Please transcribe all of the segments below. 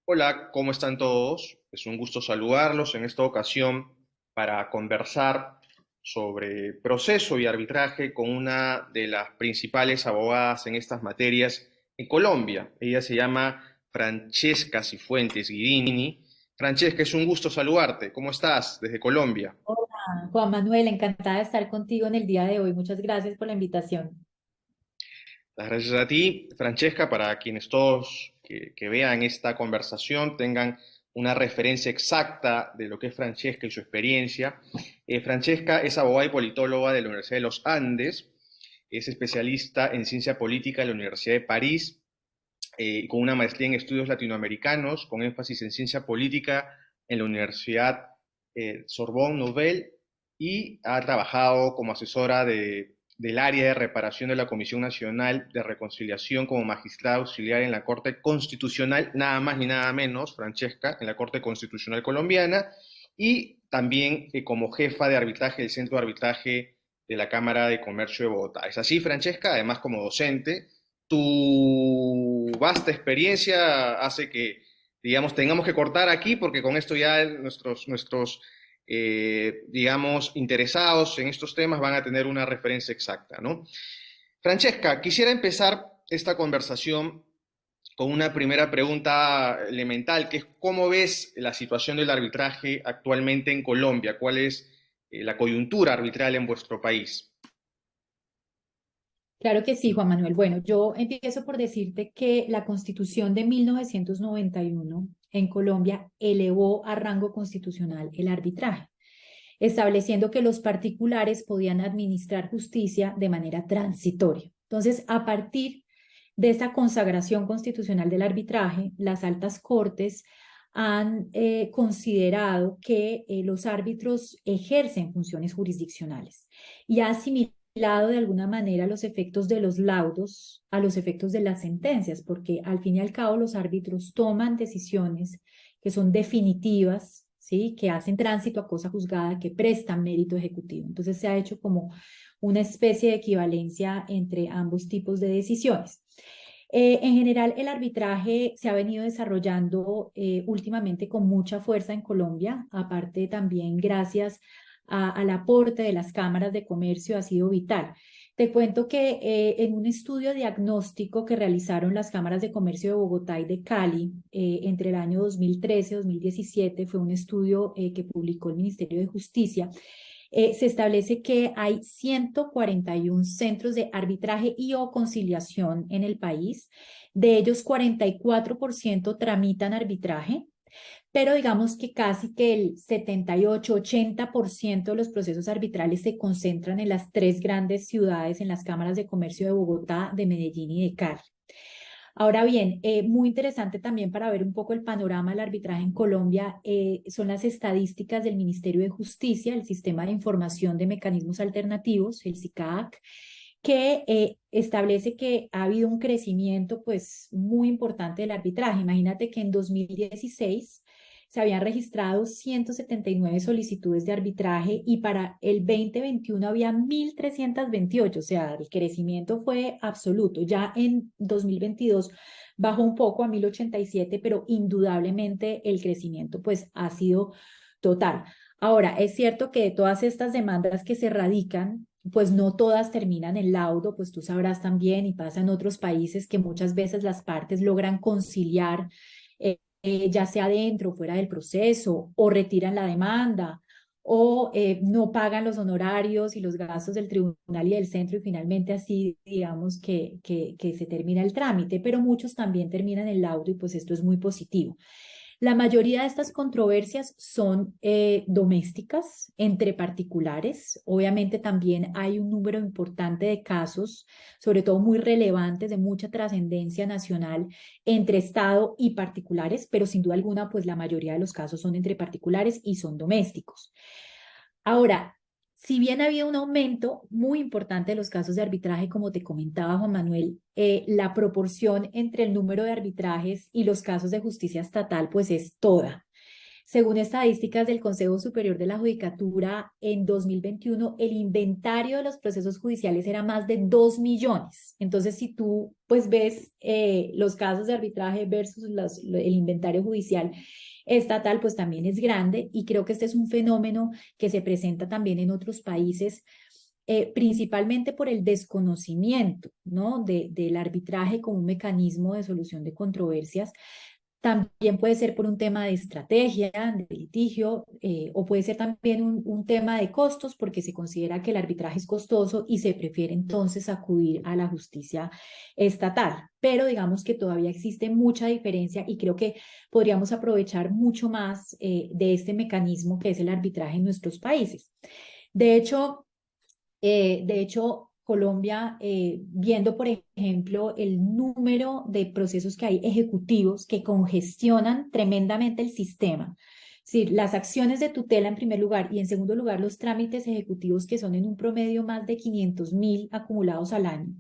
Hola, ¿cómo están todos? Es un gusto saludarlos en esta ocasión para conversar sobre proceso y arbitraje con una de las principales abogadas en estas materias en Colombia. Ella se llama Francesca Cifuentes Guidini. Francesca, es un gusto saludarte. ¿Cómo estás desde Colombia? Hola, Juan Manuel, encantada de estar contigo en el día de hoy. Muchas gracias por la invitación. Las gracias a ti, Francesca, para quienes todos que vean esta conversación tengan una referencia exacta de lo que es Francesca y su experiencia. Francesca es abogada y politóloga de la Universidad de los Andes, es especialista en ciencia política de la Universidad de París, con una maestría en estudios latinoamericanos, con énfasis en ciencia política en la Universidad Sorbonne Nouvelle, y ha trabajado como asesora del área de reparación de la Comisión Nacional de Reconciliación como magistrada auxiliar en la Corte Constitucional, nada más ni nada menos, Francesca, en la Corte Constitucional colombiana, y también como jefa de arbitraje del Centro de Arbitraje de la Cámara de Comercio de Bogotá. ¿Es así, Francesca? Además, como docente, tu vasta experiencia hace que, digamos, tengamos que cortar aquí porque con esto ya digamos, interesados en estos temas van a tener una referencia exacta, ¿no? Francesca, quisiera empezar esta conversación con una primera pregunta elemental, que es ¿cómo ves la situación del arbitraje actualmente en Colombia? ¿Cuál es la coyuntura arbitral en vuestro país? Claro que sí, Juan Manuel. Bueno, yo empiezo por decirte que la Constitución de 1991 en Colombia elevó a rango constitucional el arbitraje, estableciendo que los particulares podían administrar justicia de manera transitoria. Entonces, a partir de esta consagración constitucional del arbitraje, las altas cortes han considerado que los árbitros ejercen funciones jurisdiccionales y ha asimilado de alguna manera los efectos de los laudos a los efectos de las sentencias, porque al fin y al cabo los árbitros toman decisiones que son definitivas, ¿sí? Que hacen tránsito a cosa juzgada, que prestan mérito ejecutivo. Entonces se ha hecho como una especie de equivalencia entre ambos tipos de decisiones. En general, el arbitraje se ha venido desarrollando últimamente con mucha fuerza en Colombia, aparte también gracias al aporte de las cámaras de comercio ha sido vital. Te cuento que en un estudio diagnóstico que realizaron las cámaras de comercio de Bogotá y de Cali entre el año 2013 y 2017, fue un estudio que publicó el Ministerio de Justicia, se establece que hay 141 centros de arbitraje y o conciliación en el país. De ellos, 44% tramitan arbitraje, pero digamos que casi que el 78-80% de los procesos arbitrales se concentran en las tres grandes ciudades, en las cámaras de comercio de Bogotá, de Medellín y de Cali. Ahora bien, muy interesante también para ver un poco el panorama del arbitraje en Colombia son las estadísticas del Ministerio de Justicia, el Sistema de Información de Mecanismos Alternativos, el SICAC, que establece que ha habido un crecimiento pues muy importante del arbitraje. Imagínate que en 2016 se habían registrado 179 solicitudes de arbitraje y para el 2021 había 1.328, o sea, el crecimiento fue absoluto. Ya en 2022 bajó un poco a 1.087, pero indudablemente el crecimiento pues ha sido total. Ahora, es cierto que de todas estas demandas que se radican, pues no todas terminan en laudo, pues tú sabrás también y pasa en otros países que muchas veces las partes logran conciliar, ya sea dentro o fuera del proceso, o retiran la demanda, o no pagan los honorarios y los gastos del tribunal y del centro y finalmente así digamos que se termina el trámite, pero muchos también terminan en laudo y pues esto es muy positivo. La mayoría de estas controversias son domésticas entre particulares. Obviamente también hay un número importante de casos, sobre todo muy relevantes, de mucha trascendencia nacional entre Estado y particulares, pero sin duda alguna, pues la mayoría de los casos son entre particulares y son domésticos. Ahora, si bien ha habido un aumento muy importante de los casos de arbitraje, como te comentaba Juan Manuel, la proporción entre el número de arbitrajes y los casos de justicia estatal, pues es toda. Según estadísticas del Consejo Superior de la Judicatura, en 2021 el inventario de los procesos judiciales era más de 2 millones. Entonces, si tú pues ves los casos de arbitraje versus el inventario judicial estatal, pues también es grande, y creo que este es un fenómeno que se presenta también en otros países, principalmente por el desconocimiento, ¿no? Del arbitraje como un mecanismo de solución de controversias. También puede ser por un tema de estrategia, de litigio, o puede ser también un tema de costos, porque se considera que el arbitraje es costoso y se prefiere entonces acudir a la justicia estatal. Pero digamos que todavía existe mucha diferencia y creo que podríamos aprovechar mucho más de este mecanismo que es el arbitraje en nuestros países. De hecho, Colombia, viendo, por ejemplo, el número de procesos que hay ejecutivos que congestionan tremendamente el sistema. Es decir, las acciones de tutela en primer lugar y en segundo lugar los trámites ejecutivos que son en un promedio más de 500.000 acumulados al año.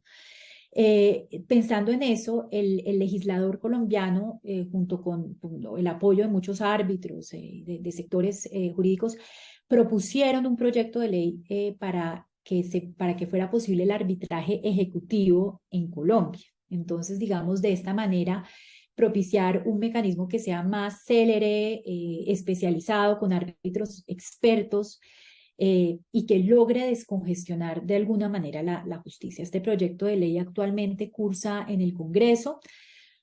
Pensando en eso, el legislador colombiano, junto con el apoyo de muchos árbitros de sectores jurídicos, propusieron un proyecto de ley para que fuera posible el arbitraje ejecutivo en Colombia. Entonces, digamos, de esta manera, propiciar un mecanismo que sea más célere, especializado, con árbitros expertos, y que logre descongestionar de alguna manera la justicia. Este proyecto de ley actualmente cursa en el Congreso.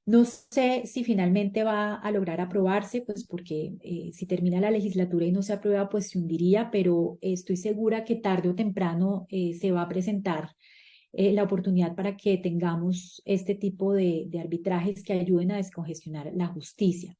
No sé si finalmente va a lograr aprobarse, pues porque si termina la legislatura y no se aprueba, pues se hundiría, pero estoy segura que tarde o temprano se va a presentar la oportunidad para que tengamos este tipo de arbitrajes que ayuden a descongestionar la justicia.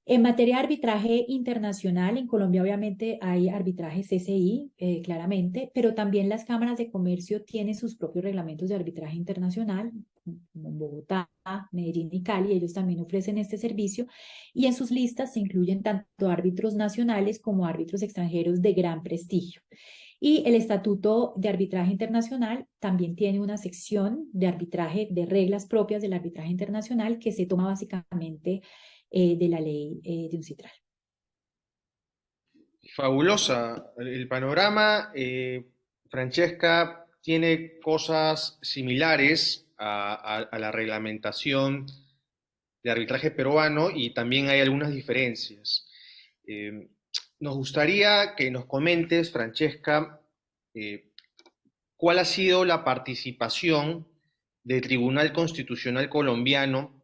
En materia de arbitraje internacional, en Colombia obviamente hay arbitraje CCI, claramente, pero también las cámaras de comercio tienen sus propios reglamentos de arbitraje internacional, como en Bogotá, Medellín y Cali. Ellos también ofrecen este servicio, y en sus listas se incluyen tanto árbitros nacionales como árbitros extranjeros de gran prestigio. Y el Estatuto de Arbitraje Internacional también tiene una sección de arbitraje, de reglas propias del arbitraje internacional, que se toma básicamente de la ley de UNCITRAL. Fabulosa el panorama. Francesca tiene cosas similares a la reglamentación de arbitraje peruano y también hay algunas diferencias. Eh, Nos gustaría que nos comentes, Francesca, eh, cuál ha sido la participación del Tribunal Constitucional colombiano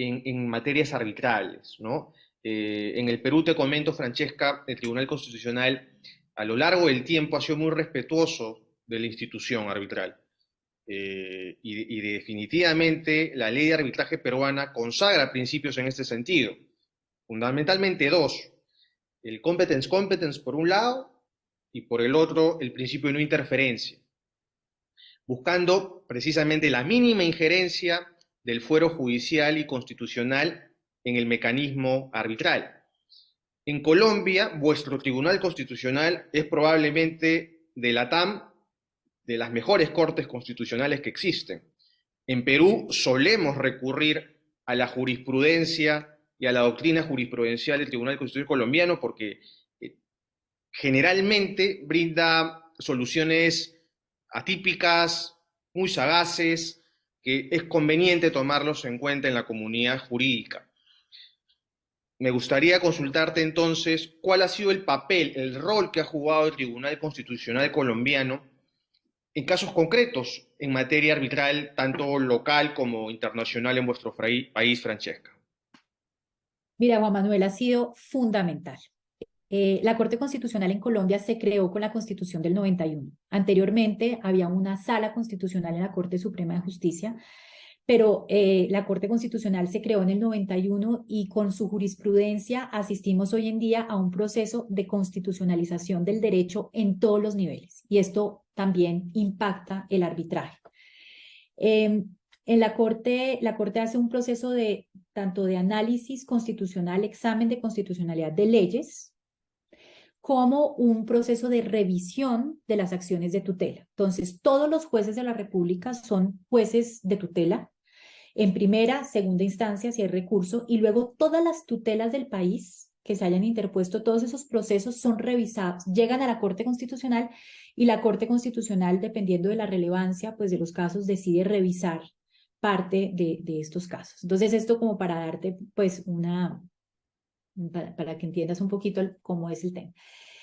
en materias arbitrales, ¿no? En el Perú, te comento, Francesca, el Tribunal Constitucional a lo largo del tiempo ha sido muy respetuoso de la institución arbitral. Y definitivamente la ley de arbitraje peruana consagra principios en este sentido. Fundamentalmente dos: el competence por un lado y por el otro el principio de no interferencia, buscando precisamente la mínima injerencia del fuero judicial y constitucional en el mecanismo arbitral. En Colombia, vuestro Tribunal Constitucional es probablemente de la TAM, de las mejores cortes constitucionales que existen. En Perú solemos recurrir a la jurisprudencia y a la doctrina jurisprudencial del Tribunal Constitucional colombiano porque generalmente brinda soluciones atípicas, muy sagaces, que es conveniente tomarlos en cuenta en la comunidad jurídica. Me gustaría consultarte entonces cuál ha sido el papel, el rol que ha jugado el Tribunal Constitucional colombiano en casos concretos en materia arbitral, tanto local como internacional en vuestro país, Francesca. Mira, Juan Manuel, ha sido fundamental. La Corte Constitucional en Colombia se creó con la Constitución del 91. Anteriormente había una sala constitucional en la Corte Suprema de Justicia, pero la Corte Constitucional se creó en el 91 y con su jurisprudencia asistimos hoy en día a un proceso de constitucionalización del derecho en todos los niveles, y esto también impacta el arbitraje. En la Corte hace un proceso de tanto de análisis constitucional, examen de constitucionalidad de leyes, como un proceso de revisión de las acciones de tutela. Entonces, todos los jueces de la República son jueces de tutela, en primera, segunda instancia, si hay recurso, y luego todas las tutelas del país que se hayan interpuesto, todos esos procesos son revisados, llegan a la Corte Constitucional y la Corte Constitucional, dependiendo de la relevancia pues, de los casos, decide revisar parte de estos casos. Entonces, esto como para darte pues para que entiendas un poquito cómo es el tema.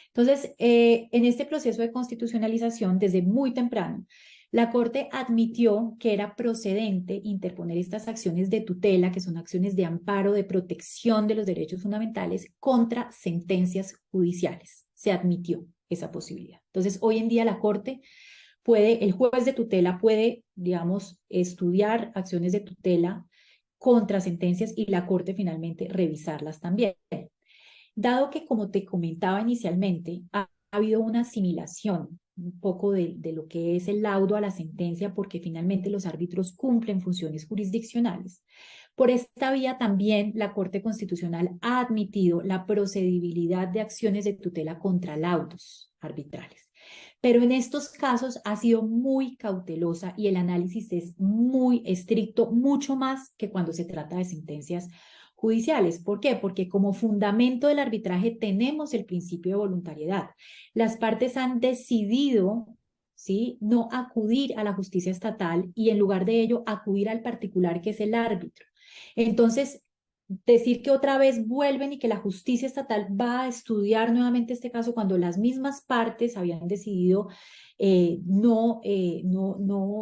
Entonces, en este proceso de constitucionalización, desde muy temprano, la Corte admitió que era procedente interponer estas acciones de tutela, que son acciones de amparo, de protección de los derechos fundamentales, contra sentencias judiciales. Se admitió esa posibilidad. Entonces, hoy en día la Corte puede, el juez de tutela puede, digamos, estudiar acciones de tutela contra sentencias y la Corte finalmente revisarlas también. Dado que, como te comentaba inicialmente, ha habido una asimilación un poco de lo que es el laudo a la sentencia, porque finalmente los árbitros cumplen funciones jurisdiccionales. Por esta vía también la Corte Constitucional ha admitido la procedibilidad de acciones de tutela contra laudos arbitrales. Pero en estos casos ha sido muy cautelosa y el análisis es muy estricto, mucho más que cuando se trata de sentencias judiciales. ¿Por qué? Porque como fundamento del arbitraje tenemos el principio de voluntariedad. Las partes han decidido, ¿sí?, no acudir a la justicia estatal y en lugar de ello acudir al particular que es el árbitro. Entonces, decir que otra vez vuelven y que la justicia estatal va a estudiar nuevamente este caso cuando las mismas partes habían decidido no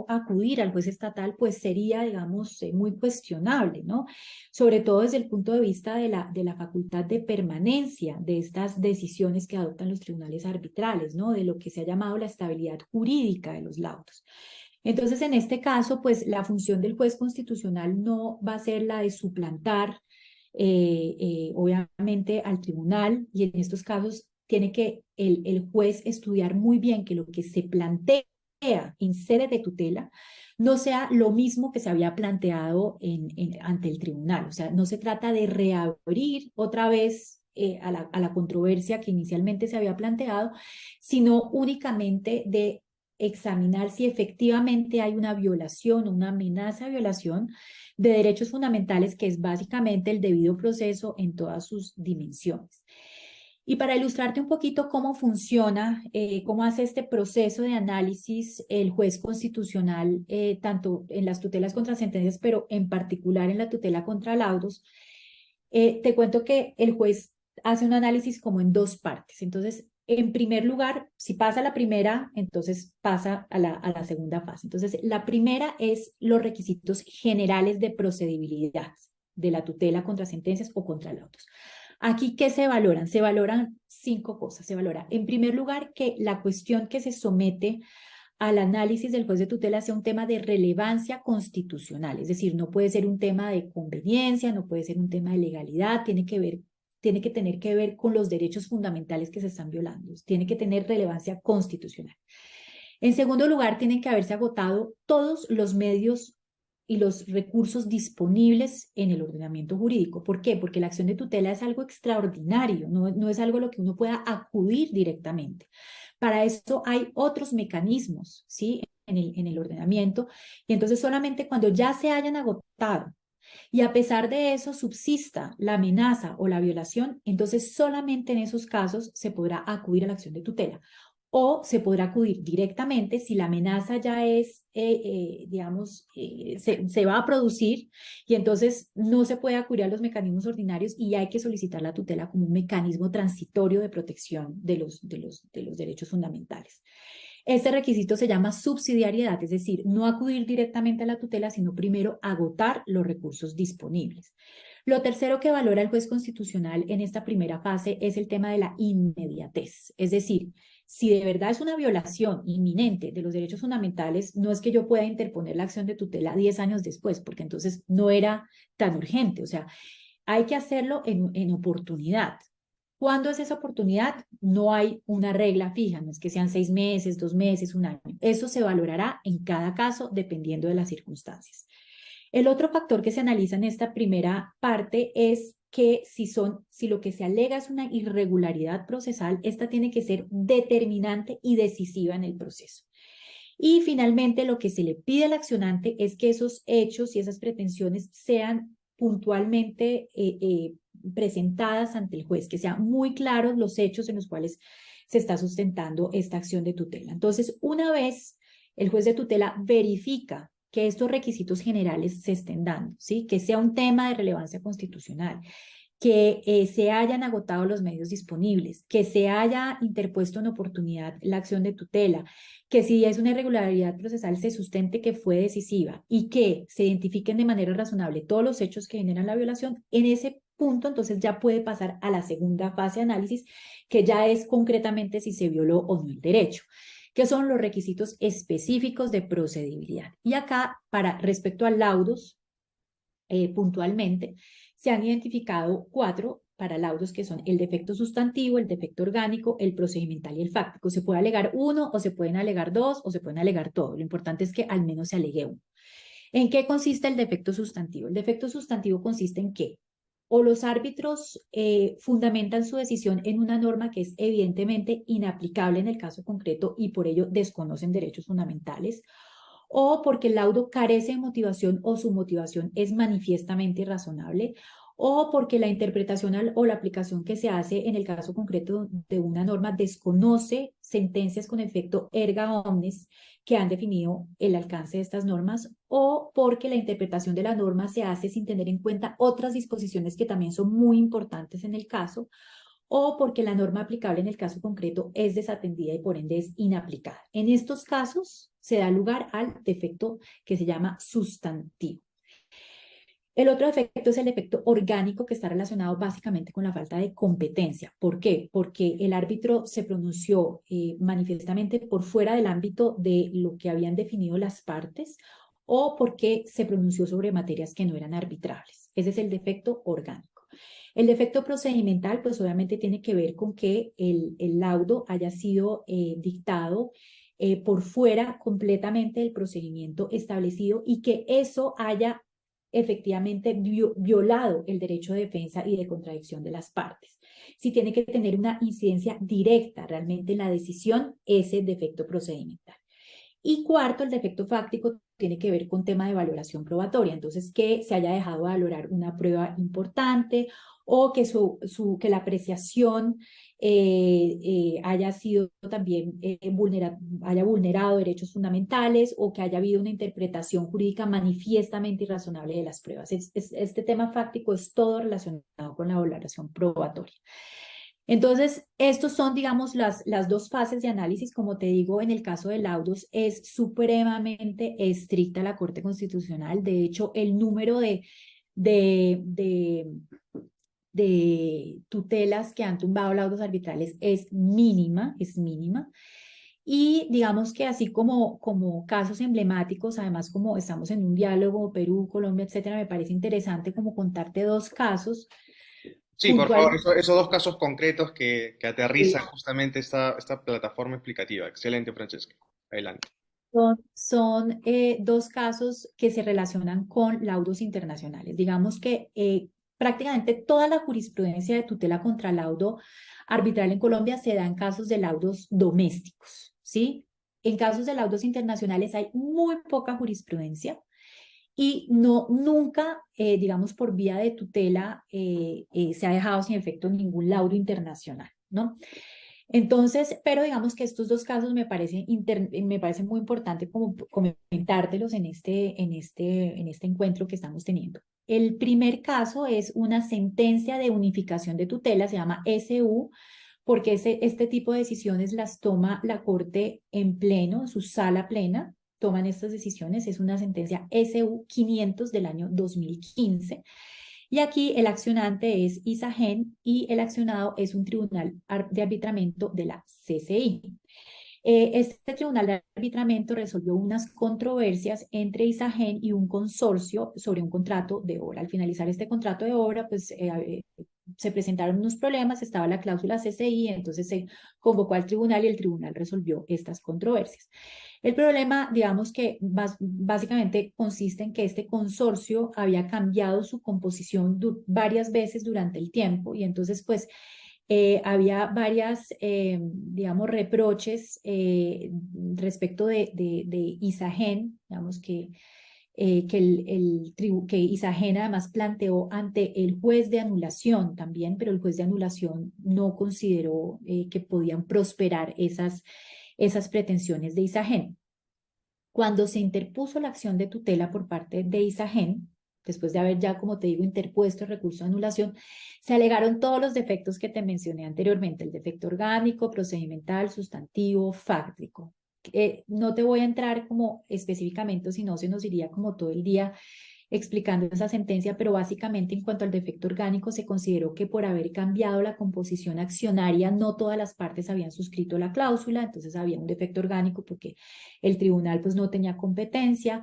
acudir al juez estatal, pues sería, digamos, muy cuestionable, ¿no? Sobre todo desde el punto de vista de la facultad de permanencia de estas decisiones que adoptan los tribunales arbitrales, ¿no? De lo que se ha llamado la estabilidad jurídica de los laudos. Entonces, en este caso, pues la función del juez constitucional no va a ser la de suplantar, obviamente, al tribunal, y en estos casos tiene que el juez estudiar muy bien que lo que se plantea en sede de tutela no sea lo mismo que se había planteado ante el tribunal. O sea, no se trata de reabrir otra vez a la controversia que inicialmente se había planteado, sino únicamente de examinar si efectivamente hay una violación o una amenaza de violación de derechos fundamentales, que es básicamente el debido proceso en todas sus dimensiones. Y para ilustrarte un poquito cómo funciona, cómo hace este proceso de análisis el juez constitucional, tanto en las tutelas contra sentencias, pero en particular en la tutela contra laudos, te cuento que el juez hace un análisis como en dos partes. Entonces, en primer lugar, si pasa la primera, entonces pasa a la segunda fase. Entonces, la primera es los requisitos generales de procedibilidad de la tutela contra sentencias o contra laudos. Aquí, ¿qué se valoran? Se valoran 5 cosas. Se valora, en primer lugar, que la cuestión que se somete al análisis del juez de tutela sea un tema de relevancia constitucional, es decir, no puede ser un tema de conveniencia, no puede ser un tema de legalidad, tiene que tener que ver con los derechos fundamentales que se están violando, tiene que tener relevancia constitucional. En segundo lugar, tienen que haberse agotado todos los medios y los recursos disponibles en el ordenamiento jurídico. ¿Por qué? Porque la acción de tutela es algo extraordinario, no es algo a lo que uno pueda acudir directamente. Para esto hay otros mecanismos, ¿sí?, en el ordenamiento, y entonces solamente cuando ya se hayan agotado y a pesar de eso subsista la amenaza o la violación, entonces solamente en esos casos se podrá acudir a la acción de tutela. O se podrá acudir directamente si la amenaza ya es, digamos, se va a producir y entonces no se puede acudir a los mecanismos ordinarios y hay que solicitar la tutela como un mecanismo transitorio de protección de los derechos fundamentales. Este requisito se llama subsidiariedad, es decir, no acudir directamente a la tutela, sino primero agotar los recursos disponibles. Lo tercero que valora el juez constitucional en esta primera fase es el tema de la inmediatez, es decir, si de verdad es una violación inminente de los derechos fundamentales, no es que yo pueda interponer la acción de tutela 10 años después, porque entonces no era tan urgente. O sea, hay que hacerlo en oportunidad. ¿Cuándo es esa oportunidad? No hay una regla fija, no es que sean 6 meses, 2 meses, un año. Eso se valorará en cada caso dependiendo de las circunstancias. El otro factor que se analiza en esta primera parte es que si lo que se alega es una irregularidad procesal, esta tiene que ser determinante y decisiva en el proceso. Y finalmente, lo que se le pide al accionante es que esos hechos y esas pretensiones sean puntualmente presentadas ante el juez, que sean muy claros los hechos en los cuales se está sustentando esta acción de tutela. Entonces, una vez el juez de tutela verifica que estos requisitos generales se estén dando, ¿sí? Que sea un tema de relevancia constitucional, que se hayan agotado los medios disponibles, que se haya interpuesto en oportunidad la acción de tutela, que si es una irregularidad procesal se sustente que fue decisiva y que se identifiquen de manera razonable todos los hechos que generan la violación. En ese punto entonces ya puede pasar a la segunda fase de análisis, que ya es concretamente si se violó o no el derecho, que son los requisitos específicos de procedibilidad. Y acá, respecto a laudos, puntualmente, se han identificado 4 para laudos, que son el defecto sustantivo, el defecto orgánico, el procedimental y el fáctico. Se puede alegar uno, o se pueden alegar dos, o se pueden alegar todo. Lo importante es que al menos se alegue uno. ¿En qué consiste el defecto sustantivo? El defecto sustantivo consiste en que o los árbitros fundamentan su decisión en una norma que es evidentemente inaplicable en el caso concreto y por ello desconocen derechos fundamentales, o porque el laudo carece de motivación o su motivación es manifiestamente irrazonable, o porque la interpretación o la aplicación que se hace en el caso concreto de una norma desconoce sentencias con efecto erga omnes que han definido el alcance de estas normas, o porque la interpretación de la norma se hace sin tener en cuenta otras disposiciones que también son muy importantes en el caso, o porque la norma aplicable en el caso concreto es desatendida y por ende es inaplicada. En estos casos se da lugar al defecto que se llama sustantivo. El otro defecto es el defecto orgánico, que está relacionado básicamente con la falta de competencia. ¿Por qué? Porque el árbitro se pronunció manifiestamente por fuera del ámbito de lo que habían definido las partes, o porque se pronunció sobre materias que no eran arbitrables. Ese es el defecto orgánico. El defecto procedimental, pues obviamente tiene que ver con que el laudo haya sido dictado por fuera completamente del procedimiento establecido y que eso haya efectivamente violado el derecho de defensa y de contradicción de las partes. Si tiene que tener una incidencia directa realmente en la decisión, ese defecto procedimental. Y cuarto, el defecto fáctico tiene que ver con tema de valoración probatoria. Entonces, que se haya dejado de valorar una prueba importante, o que, que la apreciación haya sido también haya vulnerado derechos fundamentales, o que haya habido una interpretación jurídica manifiestamente irrazonable de las pruebas. Este tema fáctico es todo relacionado con la valoración probatoria. Entonces, estos son, digamos, las dos fases de análisis. Como te digo, en el caso de laudos es supremamente estricta la Corte Constitucional. De hecho, el número de, de, de tutelas que han tumbado laudos arbitrales es mínima, es mínima. Y digamos que así como casos emblemáticos, además como estamos en un diálogo Perú, Colombia, etcétera, me parece interesante como contarte 2 casos Sí, por favor, puntuales. esos dos casos concretos que aterrizan justamente esta plataforma explicativa. Excelente, Francesca. Adelante. Son 2 casos que se relacionan con laudos internacionales. Digamos que prácticamente toda la jurisprudencia de tutela contra laudo arbitral en Colombia se da en casos de laudos domésticos, ¿sí? En casos de laudos internacionales hay muy poca jurisprudencia y nunca, digamos, por vía de tutela se ha dejado sin efecto ningún laudo internacional, ¿no? Entonces, pero digamos que estos 2 casos me parece muy importante como comentártelos en este encuentro que estamos teniendo. El primer caso es una sentencia de unificación de tutela, se llama SU, porque este tipo de decisiones las toma la Corte en pleno, su sala plena, toman estas decisiones. Es una sentencia SU 500 del año 2015. Y aquí el accionante es ISAGEN y el accionado es un tribunal de arbitramiento de la CCI. Este tribunal de arbitramiento resolvió unas controversias entre ISAGEN y un consorcio sobre un contrato de obra. Al finalizar este contrato de obra, pues se presentaron unos problemas, estaba la cláusula CCI, entonces se convocó al tribunal y el tribunal resolvió estas controversias. El problema, digamos que básicamente consiste en que este consorcio había cambiado su composición varias veces durante el tiempo, y entonces pues había varias, digamos, reproches respecto de ISAGEN, digamos que Isagen además planteó ante el juez de anulación también, pero el juez de anulación no consideró que podían prosperar esas pretensiones de Isagen. Cuando se interpuso la acción de tutela por parte de Isagen, después de haber ya, como te digo, interpuesto el recurso de anulación, se alegaron todos los defectos que te mencioné anteriormente, el defecto orgánico, procedimental, sustantivo, fáctico. No te voy a entrar como específicamente, si no se nos iría como todo el día explicando esa sentencia, pero básicamente en cuanto al defecto orgánico se consideró que por haber cambiado la composición accionaria no todas las partes habían suscrito la cláusula, entonces había un defecto orgánico porque el tribunal pues no tenía competencia,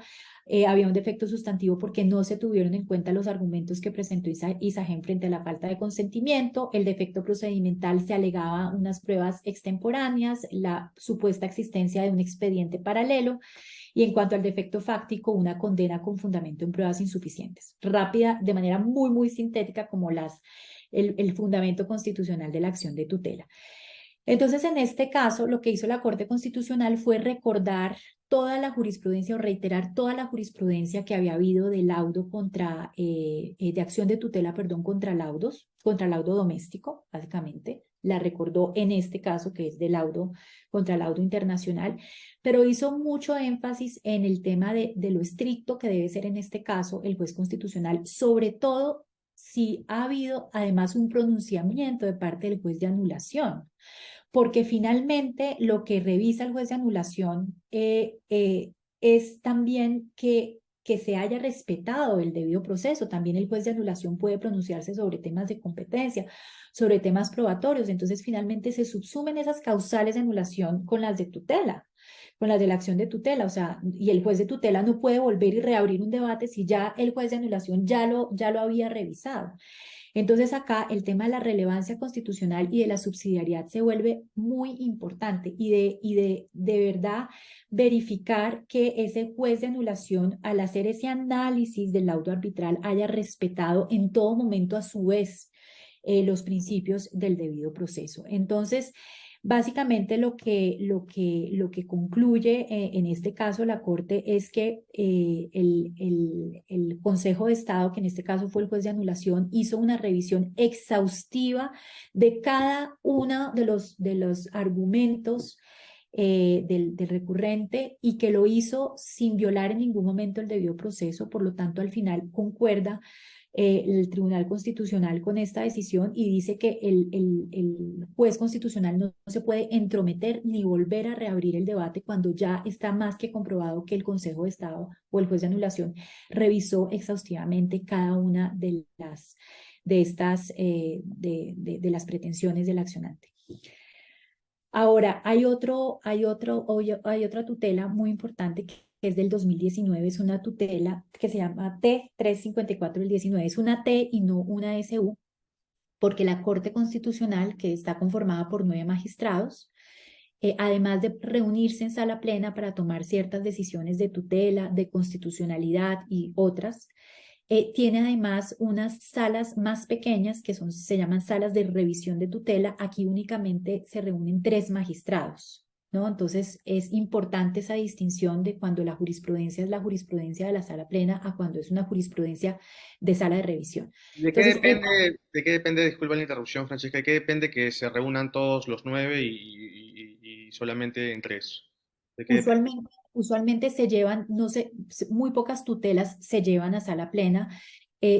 había un defecto sustantivo porque no se tuvieron en cuenta los argumentos que presentó Isagen frente a la falta de consentimiento, el defecto procedimental se alegaba unas pruebas extemporáneas, la supuesta existencia de un expediente paralelo, y en cuanto al defecto fáctico, una condena con fundamento en pruebas insuficientes. Rápida, de manera muy sintética, como el fundamento constitucional de la acción de tutela. Entonces, en este caso, lo que hizo la Corte Constitucional fue recordar toda la jurisprudencia o reiterar toda la jurisprudencia que había habido de laudo de acción de tutela, perdón, contra laudo doméstico, básicamente. La recordó en este caso, que es de laudo contra laudo internacional, pero hizo mucho énfasis en el tema de lo estricto que debe ser en este caso el juez constitucional, sobre todo si ha habido además un pronunciamiento de parte del juez de anulación, porque finalmente lo que revisa el juez de anulación es también que se haya respetado el debido proceso. También el juez de anulación puede pronunciarse sobre temas de competencia, sobre temas probatorios. Entonces, finalmente se subsumen esas causales de anulación con las de tutela, con las de la acción de tutela. O sea, y el juez de tutela no puede volver y reabrir un debate si ya el juez de anulación ya lo había revisado. Entonces acá el tema de la relevancia constitucional y de la subsidiariedad se vuelve muy importante y de verdad verificar que ese juez de anulación al hacer ese análisis del laudo arbitral haya respetado en todo momento a su vez los principios del debido proceso. Entonces, básicamente lo que concluye en este caso la Corte es que el Consejo de Estado, que en este caso fue el juez de anulación, hizo una revisión exhaustiva de cada uno de los argumentos del recurrente y que lo hizo sin violar en ningún momento el debido proceso, por lo tanto al final concuerda el Tribunal Constitucional con esta decisión y dice que el juez constitucional no se puede entrometer ni volver a reabrir el debate cuando ya está más que comprobado que el Consejo de Estado o el juez de anulación revisó exhaustivamente cada una de las pretensiones del accionante. Ahora, hay otra tutela muy importante que es del 2019, es una tutela que se llama T354 del 19, es una T y no una SU, porque la Corte Constitucional, que está conformada por 9 magistrados, además de reunirse en sala plena para tomar ciertas decisiones de tutela, de constitucionalidad y otras, tiene además unas salas más pequeñas que se llaman salas de revisión de tutela. Aquí únicamente se reúnen 3 magistrados, ¿no? Entonces es importante esa distinción de cuando la jurisprudencia es la jurisprudencia de la sala plena a cuando es una jurisprudencia de sala de revisión. Entonces, ¿De qué depende, disculpa la interrupción, Francesca, de qué depende que se reúnan todos los 9 y solamente en 3? ¿De qué depende? usualmente se llevan, no sé, muy pocas tutelas se llevan a sala plena.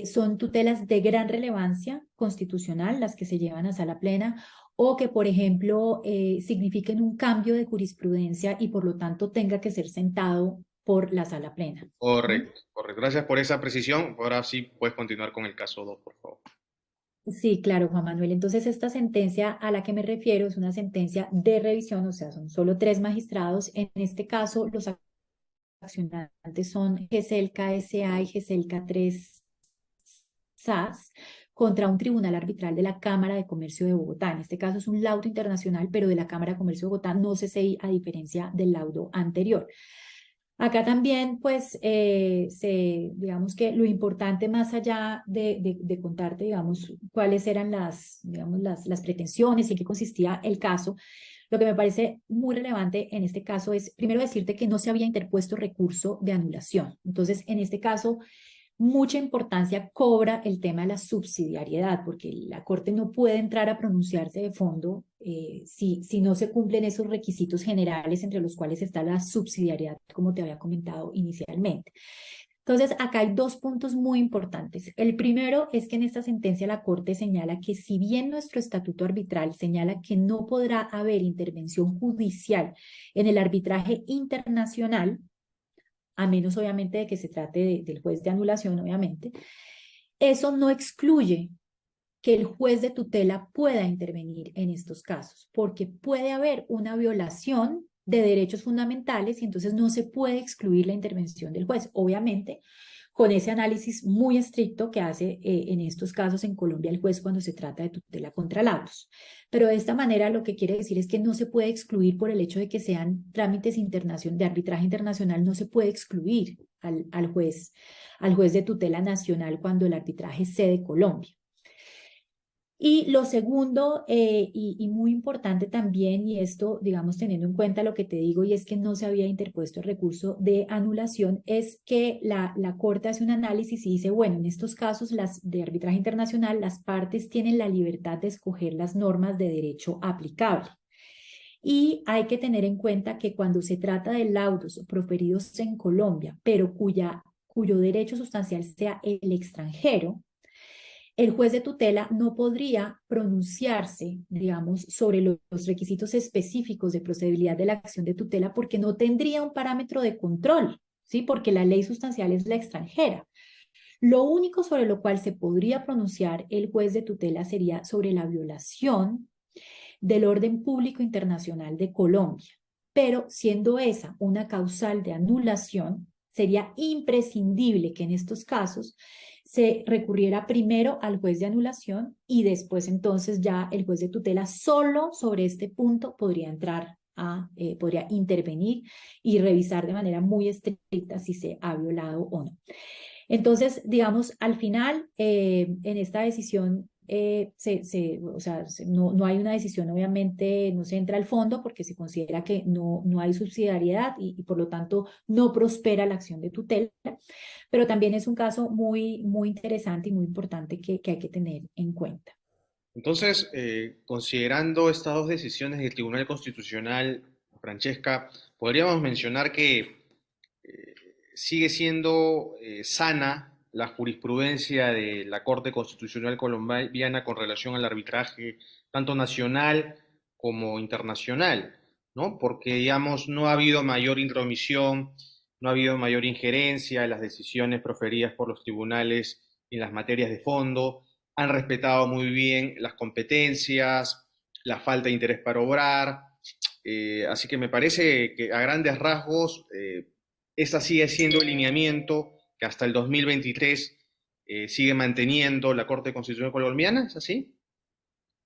Son tutelas de gran relevancia constitucional las que se llevan a sala plena o que, por ejemplo, signifiquen un cambio de jurisprudencia y por lo tanto tenga que ser sentado por la sala plena. ¿Mm? Correcto, correcto. Gracias por esa precisión. Ahora sí puedes continuar con el caso 2, por favor. Sí, claro, Juan Manuel. Entonces, esta sentencia a la que me refiero es una sentencia de revisión, o sea, son solo 3 magistrados. En este caso, los accionantes son GESELCA S.A. y GESELCA 3 SAS contra un tribunal arbitral de la Cámara de Comercio de Bogotá. En este caso es un laudo internacional, pero de la Cámara de Comercio de Bogotá, no CCI, a diferencia del laudo anterior. Acá también, pues, digamos que lo importante más allá de contarte, digamos, cuáles eran digamos, las pretensiones y en qué consistía el caso, Lo que me parece muy relevante en este caso es, primero, decirte que no se había interpuesto recurso de anulación. Entonces, en este caso, mucha importancia cobra el tema de la subsidiariedad, porque la Corte no puede entrar a pronunciarse de fondo si no se cumplen esos requisitos generales entre los cuales está la subsidiariedad, como te había comentado inicialmente. Entonces, acá hay dos puntos muy importantes. El primero es que en esta sentencia la Corte señala que si bien nuestro estatuto arbitral señala que no podrá haber intervención judicial en el arbitraje internacional, a menos obviamente de que se trate del juez de anulación, obviamente, eso no excluye que el juez de tutela pueda intervenir en estos casos, porque puede haber una violación de derechos fundamentales y entonces no se puede excluir la intervención del juez. Obviamente, con ese análisis muy estricto que hace en estos casos en Colombia el juez cuando se trata de tutela contra laudos. Pero de esta manera lo que quiere decir es que no se puede excluir por el hecho de que sean trámites de arbitraje internacional, no se puede excluir al juez de tutela nacional cuando el arbitraje es sede Colombia. Y lo segundo, y muy importante también, y esto, digamos, teniendo en cuenta lo que te digo, y es que no se había interpuesto el recurso de anulación, es que la Corte hace un análisis y dice, bueno, en estos casos de arbitraje internacional, las partes tienen la libertad de escoger las normas de derecho aplicable. Y hay que tener en cuenta que cuando se trata de laudos proferidos en Colombia, pero cuyo derecho sustancial sea el extranjero, el juez de tutela no podría pronunciarse, digamos, sobre los requisitos específicos de procedibilidad de la acción de tutela porque no tendría un parámetro de control, ¿sí? Porque la ley sustancial es la extranjera. Lo único sobre lo cual se podría pronunciar el juez de tutela sería sobre la violación del orden público internacional de Colombia. Pero siendo esa una causal de anulación, sería imprescindible que en estos casos se recurriera primero al juez de anulación y después entonces ya el juez de tutela solo sobre este punto podría podría intervenir y revisar de manera muy estricta si se ha violado o no. Entonces, digamos, al final, en esta decisión, o sea, no hay una decisión, obviamente, no se entra al fondo porque se considera que no hay subsidiariedad y por lo tanto no prospera la acción de tutela, pero también es un caso muy interesante y muy importante que hay que tener en cuenta. Entonces, considerando estas dos decisiones del Tribunal Constitucional, Francesca, podríamos mencionar que eh, sigue siendo sana la jurisprudencia de la Corte Constitucional colombiana con relación al arbitraje tanto nacional como internacional, ¿no? Porque, digamos, no ha habido mayor intromisión, no ha habido mayor injerencia en las decisiones proferidas por los tribunales en las materias de fondo, han respetado muy bien las competencias, la falta de interés para obrar, así que me parece que a grandes rasgos esa sigue siendo el lineamiento que hasta el 2023 sigue manteniendo la Corte Constitucional Colombiana, ¿es así?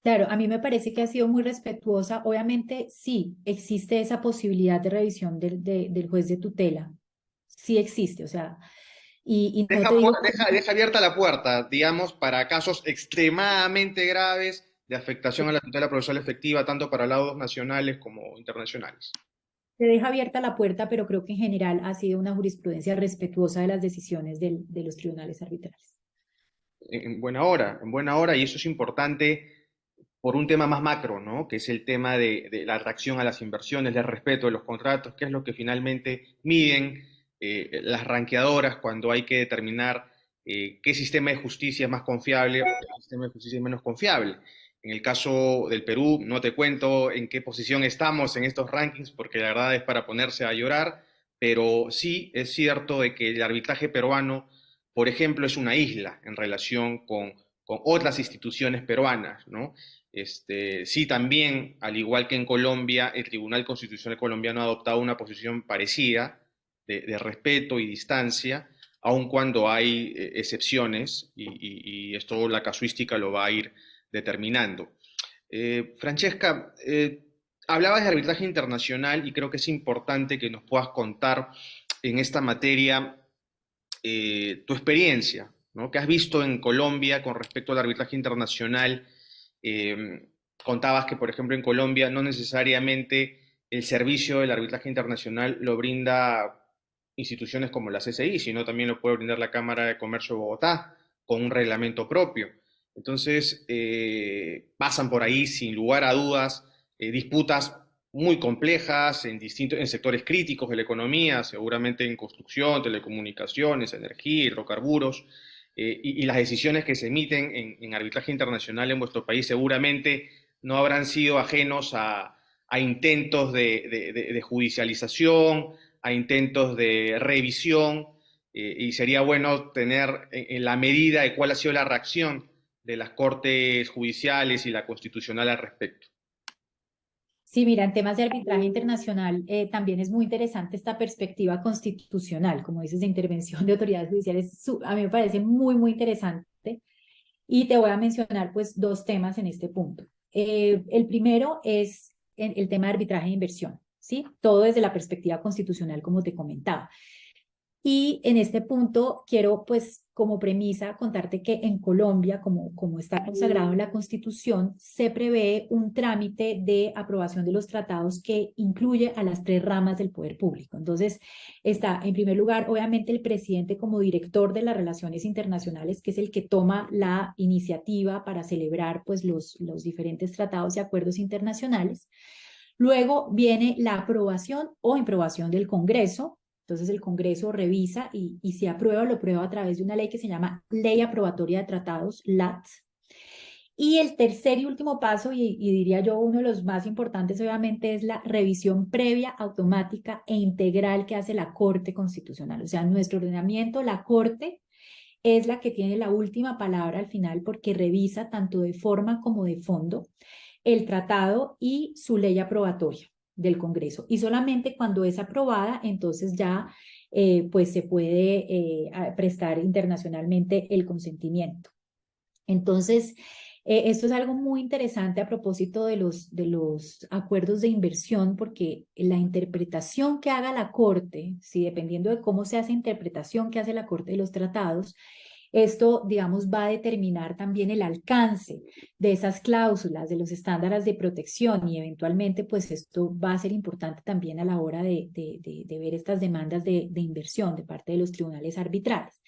Claro, a mí me parece que ha sido muy respetuosa. Obviamente, sí, existe esa posibilidad de revisión del juez de tutela. Sí existe, o sea, y no Deja, te digo, deja abierta la puerta, digamos, para casos extremadamente graves de afectación a la tutela procesal efectiva, tanto para laudos nacionales como internacionales. te deja abierta la puerta, pero creo que en general ha sido una jurisprudencia respetuosa de las decisiones de los tribunales arbitrales. En buena hora, y eso es importante por un tema más macro, ¿no? Que es el tema de la atracción a las inversiones, del respeto de los contratos, que es lo que finalmente miden las ranqueadoras cuando hay que determinar qué sistema de justicia es más confiable o qué sistema de justicia es menos confiable. En el caso del Perú, no te cuento en qué posición estamos en estos rankings, porque la verdad es para ponerse a llorar, pero sí es cierto de que el arbitraje peruano, por ejemplo, es una isla en relación con otras instituciones peruanas, ¿no? Sí, también, al igual que en Colombia, el Tribunal Constitucional colombiano ha adoptado una posición parecida de respeto y distancia, aun cuando hay excepciones, y esto la casuística lo va a ir determinando. Francesca, hablabas de arbitraje internacional y creo que es importante que nos puedas contar en esta materia tu experiencia, ¿no? ¿Qué has visto en Colombia con respecto al arbitraje internacional? contabas que, por ejemplo, en Colombia no necesariamente el servicio del arbitraje internacional lo brinda instituciones como la CCI, sino también lo puede brindar la Cámara de Comercio de Bogotá con un reglamento propio. Entonces, pasan por ahí, sin lugar a dudas, disputas muy complejas en sectores críticos de la economía, seguramente en construcción, telecomunicaciones, energía, hidrocarburos, y las decisiones que se emiten en arbitraje internacional en vuestro país seguramente no habrán sido ajenos a intentos de judicialización, a intentos de revisión, y sería bueno tener en la medida de cuál ha sido la reacción de las cortes judiciales y la constitucional al respecto. Sí, mira, en temas de arbitraje internacional también es muy interesante esta perspectiva constitucional, como dices, de intervención de autoridades judiciales. A mí me parece muy, muy interesante y te voy a mencionar pues dos temas en este punto. El primero es el tema de arbitraje de inversión, ¿sí? Todo desde la perspectiva constitucional, como te comentaba. Y en este punto quiero, pues, como premisa, contarte que en Colombia, como está consagrado en la Constitución, se prevé un trámite de aprobación de los tratados que incluye a las tres ramas del poder público. Entonces, está en primer lugar, obviamente, el presidente como director de las relaciones internacionales, que es el que toma la iniciativa para celebrar, pues, los diferentes tratados y acuerdos internacionales. Luego viene la aprobación o improbación del Congreso. Entonces el Congreso revisa y si aprueba, lo aprueba a través de una ley que se llama Ley Aprobatoria de Tratados, LAT. Y el tercer y último paso, y diría yo uno de los más importantes obviamente, es la revisión previa, automática e integral que hace la Corte Constitucional. O sea, en nuestro ordenamiento, la Corte es la que tiene la última palabra al final porque revisa tanto de forma como de fondo el tratado y su ley aprobatoria del Congreso. Y solamente cuando es aprobada, entonces ya pues se puede prestar internacionalmente el consentimiento. Entonces, esto es algo muy interesante a propósito de los acuerdos de inversión, porque la interpretación que haga la Corte, si dependiendo de cómo se hace interpretación que hace la Corte de los tratados, esto, digamos, va a determinar también el alcance de esas cláusulas, de los estándares de protección y eventualmente, pues esto va a ser importante también a la hora de ver estas demandas de inversión de parte de los tribunales arbitrales.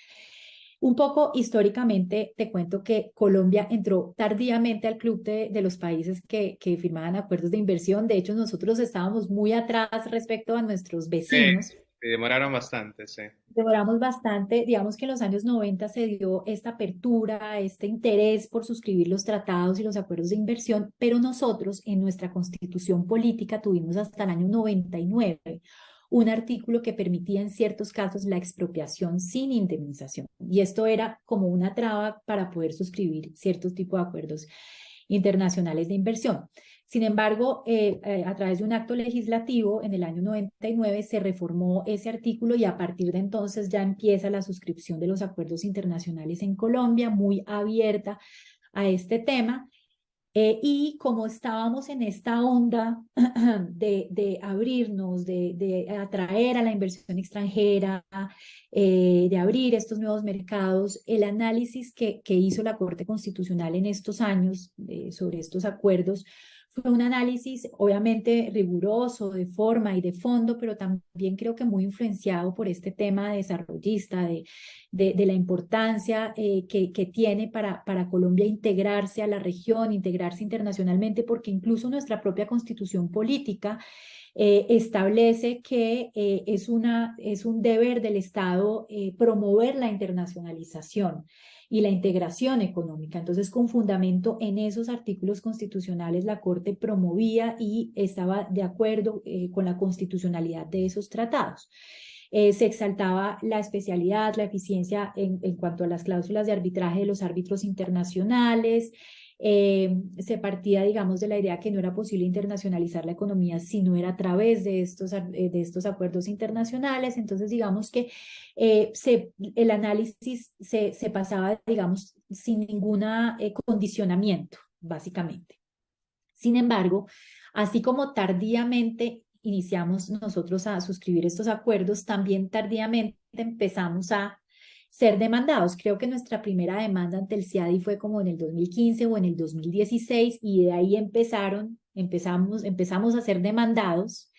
Un poco históricamente te cuento que Colombia entró tardíamente al club de los países que firmaban acuerdos de inversión. De hecho, nosotros estábamos muy atrás respecto a nuestros Sí, vecinos. se demoraron bastante, sí. Demoramos bastante, digamos que en los años 90 se dio esta apertura, este interés por suscribir los tratados y los acuerdos de inversión, pero nosotros en nuestra constitución política tuvimos hasta el año 99 un artículo que permitía en ciertos casos la expropiación sin indemnización. Y esto era como una traba para poder suscribir ciertos tipos de acuerdos internacionales de inversión. Sin embargo, a través de un acto legislativo en el año 99 se reformó ese artículo y a partir de entonces ya empieza la suscripción de los acuerdos internacionales en Colombia, muy abierta a este tema. Y como estábamos en esta onda de abrirnos, de atraer a la inversión extranjera, de abrir estos nuevos mercados, el análisis que hizo la Corte Constitucional en estos años sobre estos acuerdos fue un análisis obviamente riguroso de forma y de fondo, pero también creo que muy influenciado por este tema desarrollista, de la importancia que tiene para Colombia integrarse a la región, integrarse internacionalmente, porque incluso nuestra propia constitución política establece que es un deber del Estado promover la internacionalización y la integración económica. Entonces, con fundamento en esos artículos constitucionales, la Corte promovía y estaba de acuerdo con la constitucionalidad de esos tratados. Se exaltaba la especialidad, la eficiencia en cuanto a las cláusulas de arbitraje de los árbitros internacionales. Se partía, digamos, de la idea que no era posible internacionalizar la economía si no era a través de estos acuerdos internacionales. Entonces, digamos que el análisis se pasaba, digamos, sin ningún condicionamiento, básicamente. Sin embargo, así como tardíamente iniciamos nosotros a suscribir estos acuerdos, también tardíamente empezamos a ser demandados. Creo que nuestra primera demanda ante el CIADI fue como en el 2015 o en el 2016 y de ahí empezamos a ser demandados.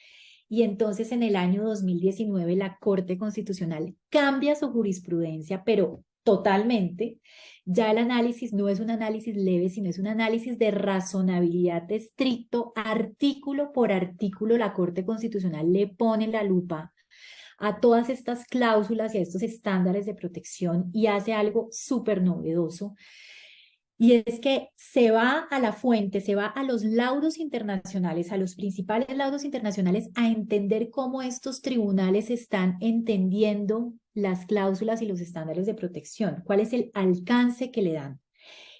Y entonces en el año 2019 la Corte Constitucional cambia su jurisprudencia, pero totalmente. Ya el análisis no es un análisis leve, sino es un análisis de razonabilidad estricto, artículo por artículo. La Corte Constitucional le pone la lupa a todas estas cláusulas y a estos estándares de protección y hace algo súper novedoso. Y es que se va a la fuente, se va a los laudos internacionales, a los principales laudos internacionales, a entender cómo estos tribunales están entendiendo las cláusulas y los estándares de protección, cuál es el alcance que le dan.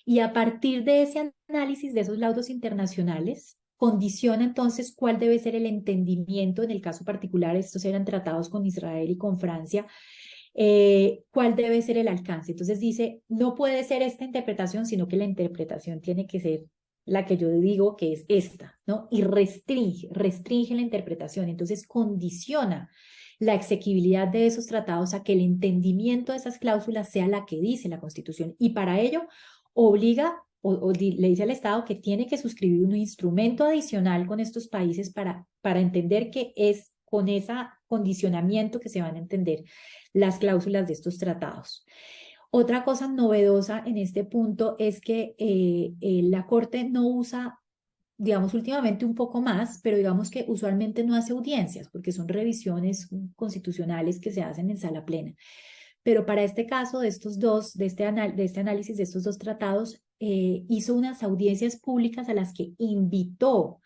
Y a partir de ese análisis de esos laudos internacionales, condiciona entonces cuál debe ser el entendimiento, en el caso particular, estos eran tratados con Israel y con Francia, cuál debe ser el alcance. Entonces dice, no puede ser esta interpretación, sino que la interpretación tiene que ser la que yo digo que es esta, ¿no? Y restringe la interpretación, entonces condiciona la exequibilidad de esos tratados a que el entendimiento de esas cláusulas sea la que dice la Constitución. Y para ello obliga le dice al Estado que tiene que suscribir un instrumento adicional con estos países para entender que es con ese condicionamiento que se van a entender las cláusulas de estos tratados. Otra cosa novedosa en este punto es que la Corte no usa, digamos, últimamente un poco más, pero digamos que usualmente no hace audiencias, porque son revisiones constitucionales que se hacen en sala plena. Pero para este caso de estos dos, de este análisis de estos dos tratados, hizo unas audiencias públicas a las que invitó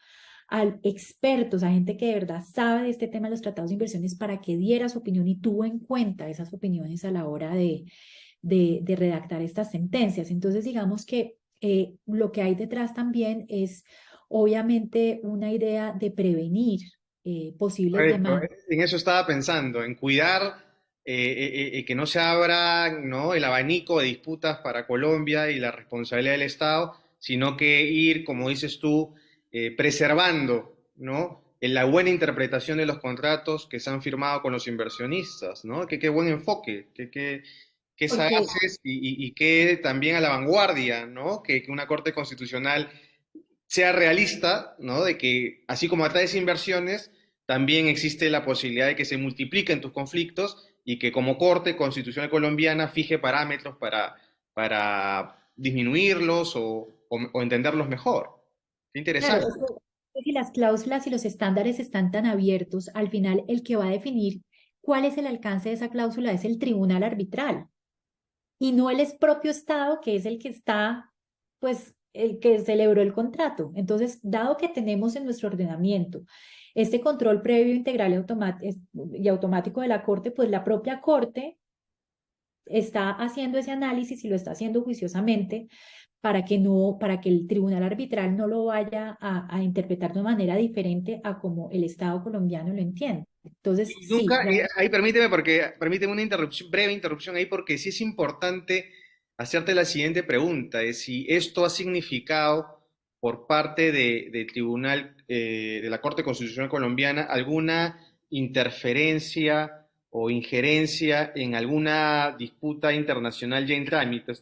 a expertos, a gente que de verdad sabe de este tema de los tratados de inversiones para que diera su opinión y tuvo en cuenta esas opiniones a la hora de redactar estas sentencias. Entonces, digamos que lo que hay detrás también es obviamente una idea de prevenir posibles Correcto, demandas. en eso estaba pensando, en cuidar que no se abra, ¿no?, el abanico de disputas para Colombia y la responsabilidad del Estado, sino que ir, como dices tú, preservando, ¿no?, en la buena interpretación de los contratos que se han firmado con los inversionistas, ¿no? Qué buen enfoque, qué Porque sagaces y qué también a la vanguardia, ¿no? Que una Corte Constitucional sea realista, ¿no? De que así como atraes inversiones, también existe la posibilidad de que se multipliquen tus conflictos y que como Corte Constitucional Colombiana fije parámetros para disminuirlos o entenderlos mejor. Qué claro, interesante. es que si las cláusulas y los estándares están tan abiertos, al final el que va a definir cuál es el alcance de esa cláusula es el tribunal arbitral y no el propio Estado, que es el que está, pues, el que celebró el contrato. Entonces, dado que tenemos en nuestro ordenamiento este control previo, integral y automático de la Corte, pues la propia Corte está haciendo ese análisis y lo está haciendo juiciosamente para que el tribunal arbitral no lo vaya a interpretar de manera diferente a como el Estado colombiano lo entiende. Entonces, Y sí, nunca, ahí permíteme una interrupción, breve interrupción ahí, porque sí es importante hacerte la siguiente pregunta, es si esto ha significado por parte del Tribunal, de la Corte Constitucional Colombiana, alguna interferencia o injerencia en alguna disputa internacional ya en trámite.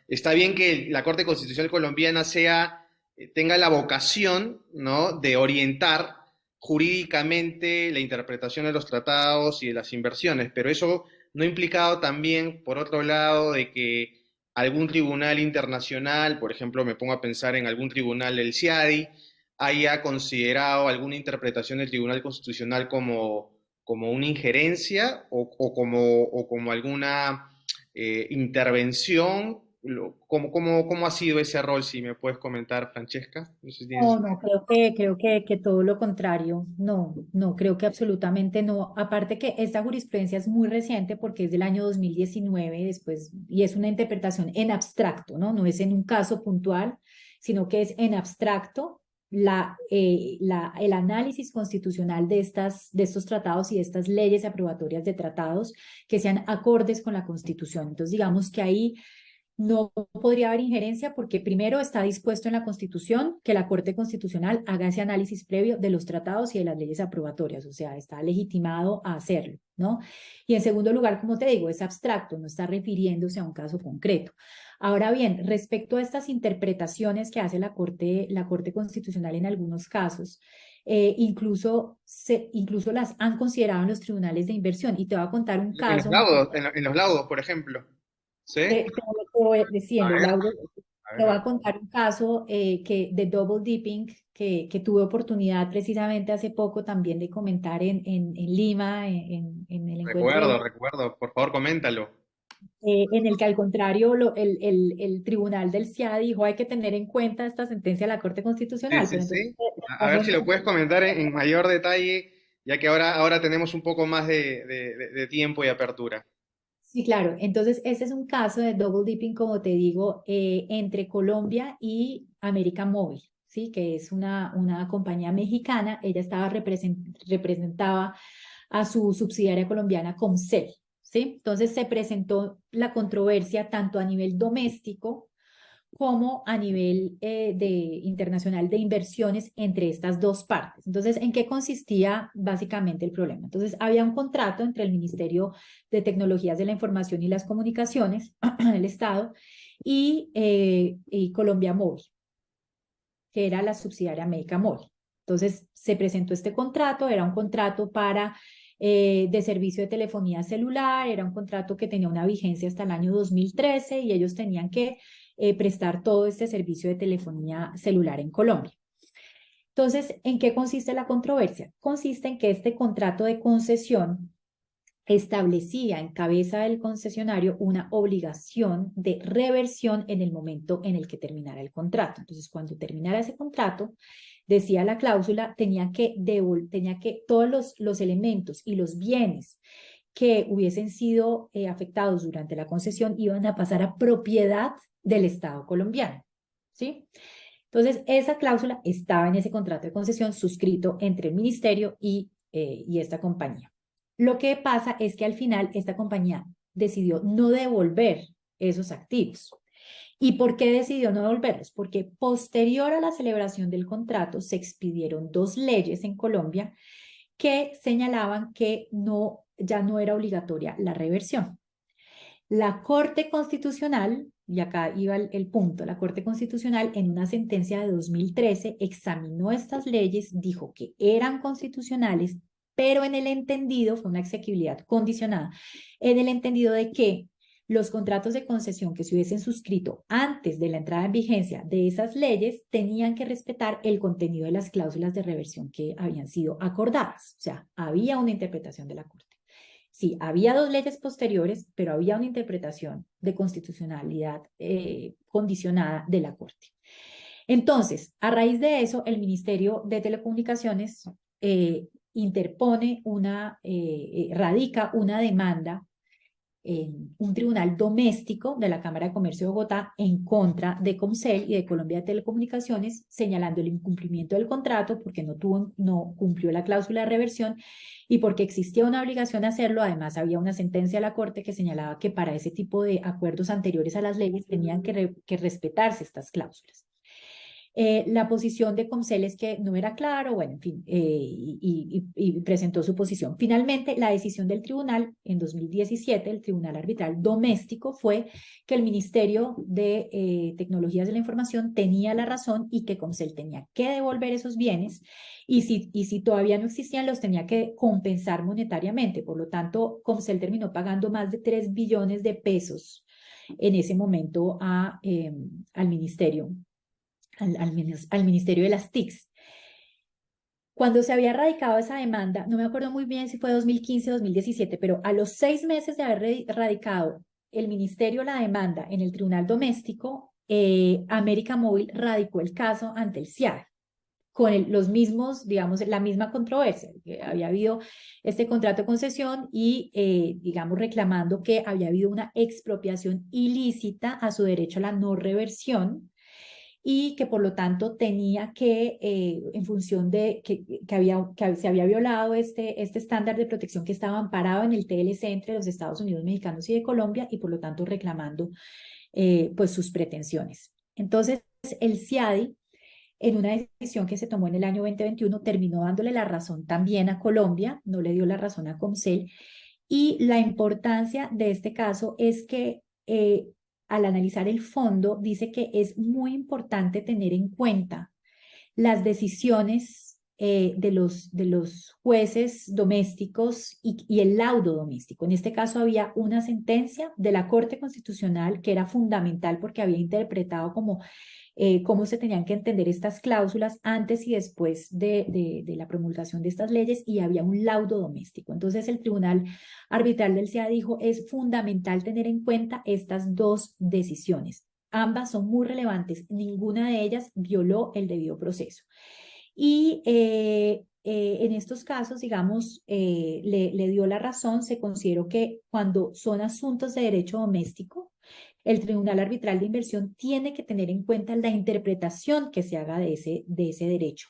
Está bien que la Corte Constitucional Colombiana tenga la vocación, ¿no?, de orientar jurídicamente la interpretación de los tratados y de las inversiones, pero eso no ha implicado también, por otro lado, de que algún tribunal internacional, por ejemplo, me pongo a pensar en algún tribunal del CIADI, haya considerado alguna interpretación del Tribunal Constitucional como una injerencia o como alguna intervención. ¿Cómo ha sido ese rol? Si me puedes comentar, Francesca. No sé si tienes... no, no, creo que todo lo contrario. No, no, creo que absolutamente no. Aparte que esta jurisprudencia es muy reciente porque es del año 2019 después, y es una interpretación en abstracto, ¿no? No es en un caso puntual, sino que es en abstracto el análisis constitucional de estos tratados y de estas leyes aprobatorias de tratados que sean acordes con la Constitución. Entonces, digamos que ahí no podría haber injerencia porque primero está dispuesto en la Constitución que la Corte Constitucional haga ese análisis previo de los tratados y de las leyes aprobatorias, o sea, está legitimado a hacerlo, ¿no? Y en segundo lugar, como te digo, es abstracto, no está refiriéndose a un caso concreto. Ahora bien, respecto a estas interpretaciones que hace la Corte Constitucional en algunos casos, incluso las han considerado en los tribunales de inversión. Y te voy a contar un En los caso. laudos, en los laudos, por ejemplo. ¿Sí? Te voy A diciendo, ver, Laura, a te ver, voy a a ver. contar un caso de double dipping que tuve oportunidad precisamente hace poco también de comentar en Lima, en el encuentro Recuerdo, recuerdo. Por favor, coméntalo. en el que al contrario el tribunal del CIA dijo hay que tener en cuenta esta sentencia de la Corte Sí, Constitucional, sí, pero entonces sí. la A ver pongo si lo puedes comentar en mayor detalle, ya que ahora tenemos un poco más de tiempo y apertura. Sí, claro. Entonces, ese es un caso de double dipping, como te digo, entre Colombia y América Móvil, ¿sí? Que es una compañía mexicana. Ella representaba a su subsidiaria colombiana Comcel, ¿sí? Entonces, se presentó la controversia tanto a nivel doméstico como a nivel internacional de inversiones entre estas dos partes. Entonces, ¿en qué consistía básicamente el problema? Entonces, había un contrato entre el Ministerio de Tecnologías de la Información y las Comunicaciones, el Estado, y Colombia Móvil, que era la subsidiaria América Móvil. Entonces, se presentó este contrato, era un contrato de servicio de telefonía celular, era un contrato que tenía una vigencia hasta el año 2013 y ellos tenían que prestar todo este servicio de telefonía celular en Colombia. Entonces, ¿en qué consiste la controversia? Consiste en que este contrato de concesión establecía en cabeza del concesionario una obligación de reversión en el momento en el que terminara el contrato. Entonces, cuando terminara ese contrato, decía la cláusula, tenía que todos los elementos y los bienes que hubiesen sido afectados durante la concesión iban a pasar a propiedad del Estado colombiano, ¿sí? Entonces, esa cláusula estaba en ese contrato de concesión suscrito entre el ministerio y esta compañía. Lo que pasa es que al final esta compañía decidió no devolver esos activos. ¿Y por qué decidió no devolverlos? Porque posterior a la celebración del contrato se expidieron dos leyes en Colombia que señalaban que ya no era obligatoria la reversión. La Corte Constitucional, y acá iba el punto, la Corte Constitucional en una sentencia de 2013 examinó estas leyes, dijo que eran constitucionales, pero en el entendido, fue una exequibilidad condicionada, en el entendido de que los contratos de concesión que se hubiesen suscrito antes de la entrada en vigencia de esas leyes tenían que respetar el contenido de las cláusulas de reversión que habían sido acordadas. O sea, había una interpretación de la Corte. Sí, había dos leyes posteriores, pero había una interpretación de constitucionalidad condicionada de la Corte. Entonces, a raíz de eso, el Ministerio de Telecomunicaciones radica una demanda en un tribunal doméstico de la Cámara de Comercio de Bogotá en contra de Comcel y de Colombia de Telecomunicaciones, señalando el incumplimiento del contrato porque no cumplió la cláusula de reversión y porque existía una obligación de hacerlo. Además, había una sentencia de la Corte que señalaba que para ese tipo de acuerdos anteriores a las leyes tenían que respetarse estas cláusulas. La posición de Comcel es que no era claro, bueno, en fin, y presentó su posición. Finalmente, la decisión del tribunal en 2017, el Tribunal Arbitral Doméstico, fue que el Ministerio de Tecnologías de la Información tenía la razón y que Comcel tenía que devolver esos bienes y si todavía no existían, los tenía que compensar monetariamente. Por lo tanto, Comcel terminó pagando más de 3 billones de pesos en ese momento al ministerio al Ministerio de las TICs. Cuando se había radicado esa demanda, no me acuerdo muy bien si fue 2015 o 2017, pero a los 6 meses de haber radicado el ministerio la demanda en el Tribunal Doméstico, América Móvil radicó el caso ante el CIAD con los mismos, digamos, la misma controversia, que había habido este contrato de concesión y, digamos, reclamando que había habido una expropiación ilícita a su derecho a la no reversión y que por lo tanto tenía que, en función de que se había violado este estándar de protección que estaba amparado en el TLC entre los Estados Unidos mexicanos y de Colombia, y por lo tanto reclamando pues sus pretensiones. Entonces, el CIADI, en una decisión que se tomó en el año 2021, terminó dándole la razón también a Colombia, no le dio la razón a Comcel, y la importancia de este caso es que al analizar el fondo, dice que es muy importante tener en cuenta las decisiones de los jueces domésticos y el laudo doméstico. En este caso había una sentencia de la Corte Constitucional que era fundamental porque había interpretado como cómo se tenían que entender estas cláusulas antes y después de la promulgación de estas leyes, y había un laudo doméstico. Entonces el Tribunal Arbitral del SEA dijo, es fundamental tener en cuenta estas dos decisiones. Ambas son muy relevantes, ninguna de ellas violó el debido proceso. Y en estos casos, digamos, le dio la razón, se consideró que cuando son asuntos de derecho doméstico, el Tribunal Arbitral de Inversión tiene que tener en cuenta la interpretación que se haga de ese derecho.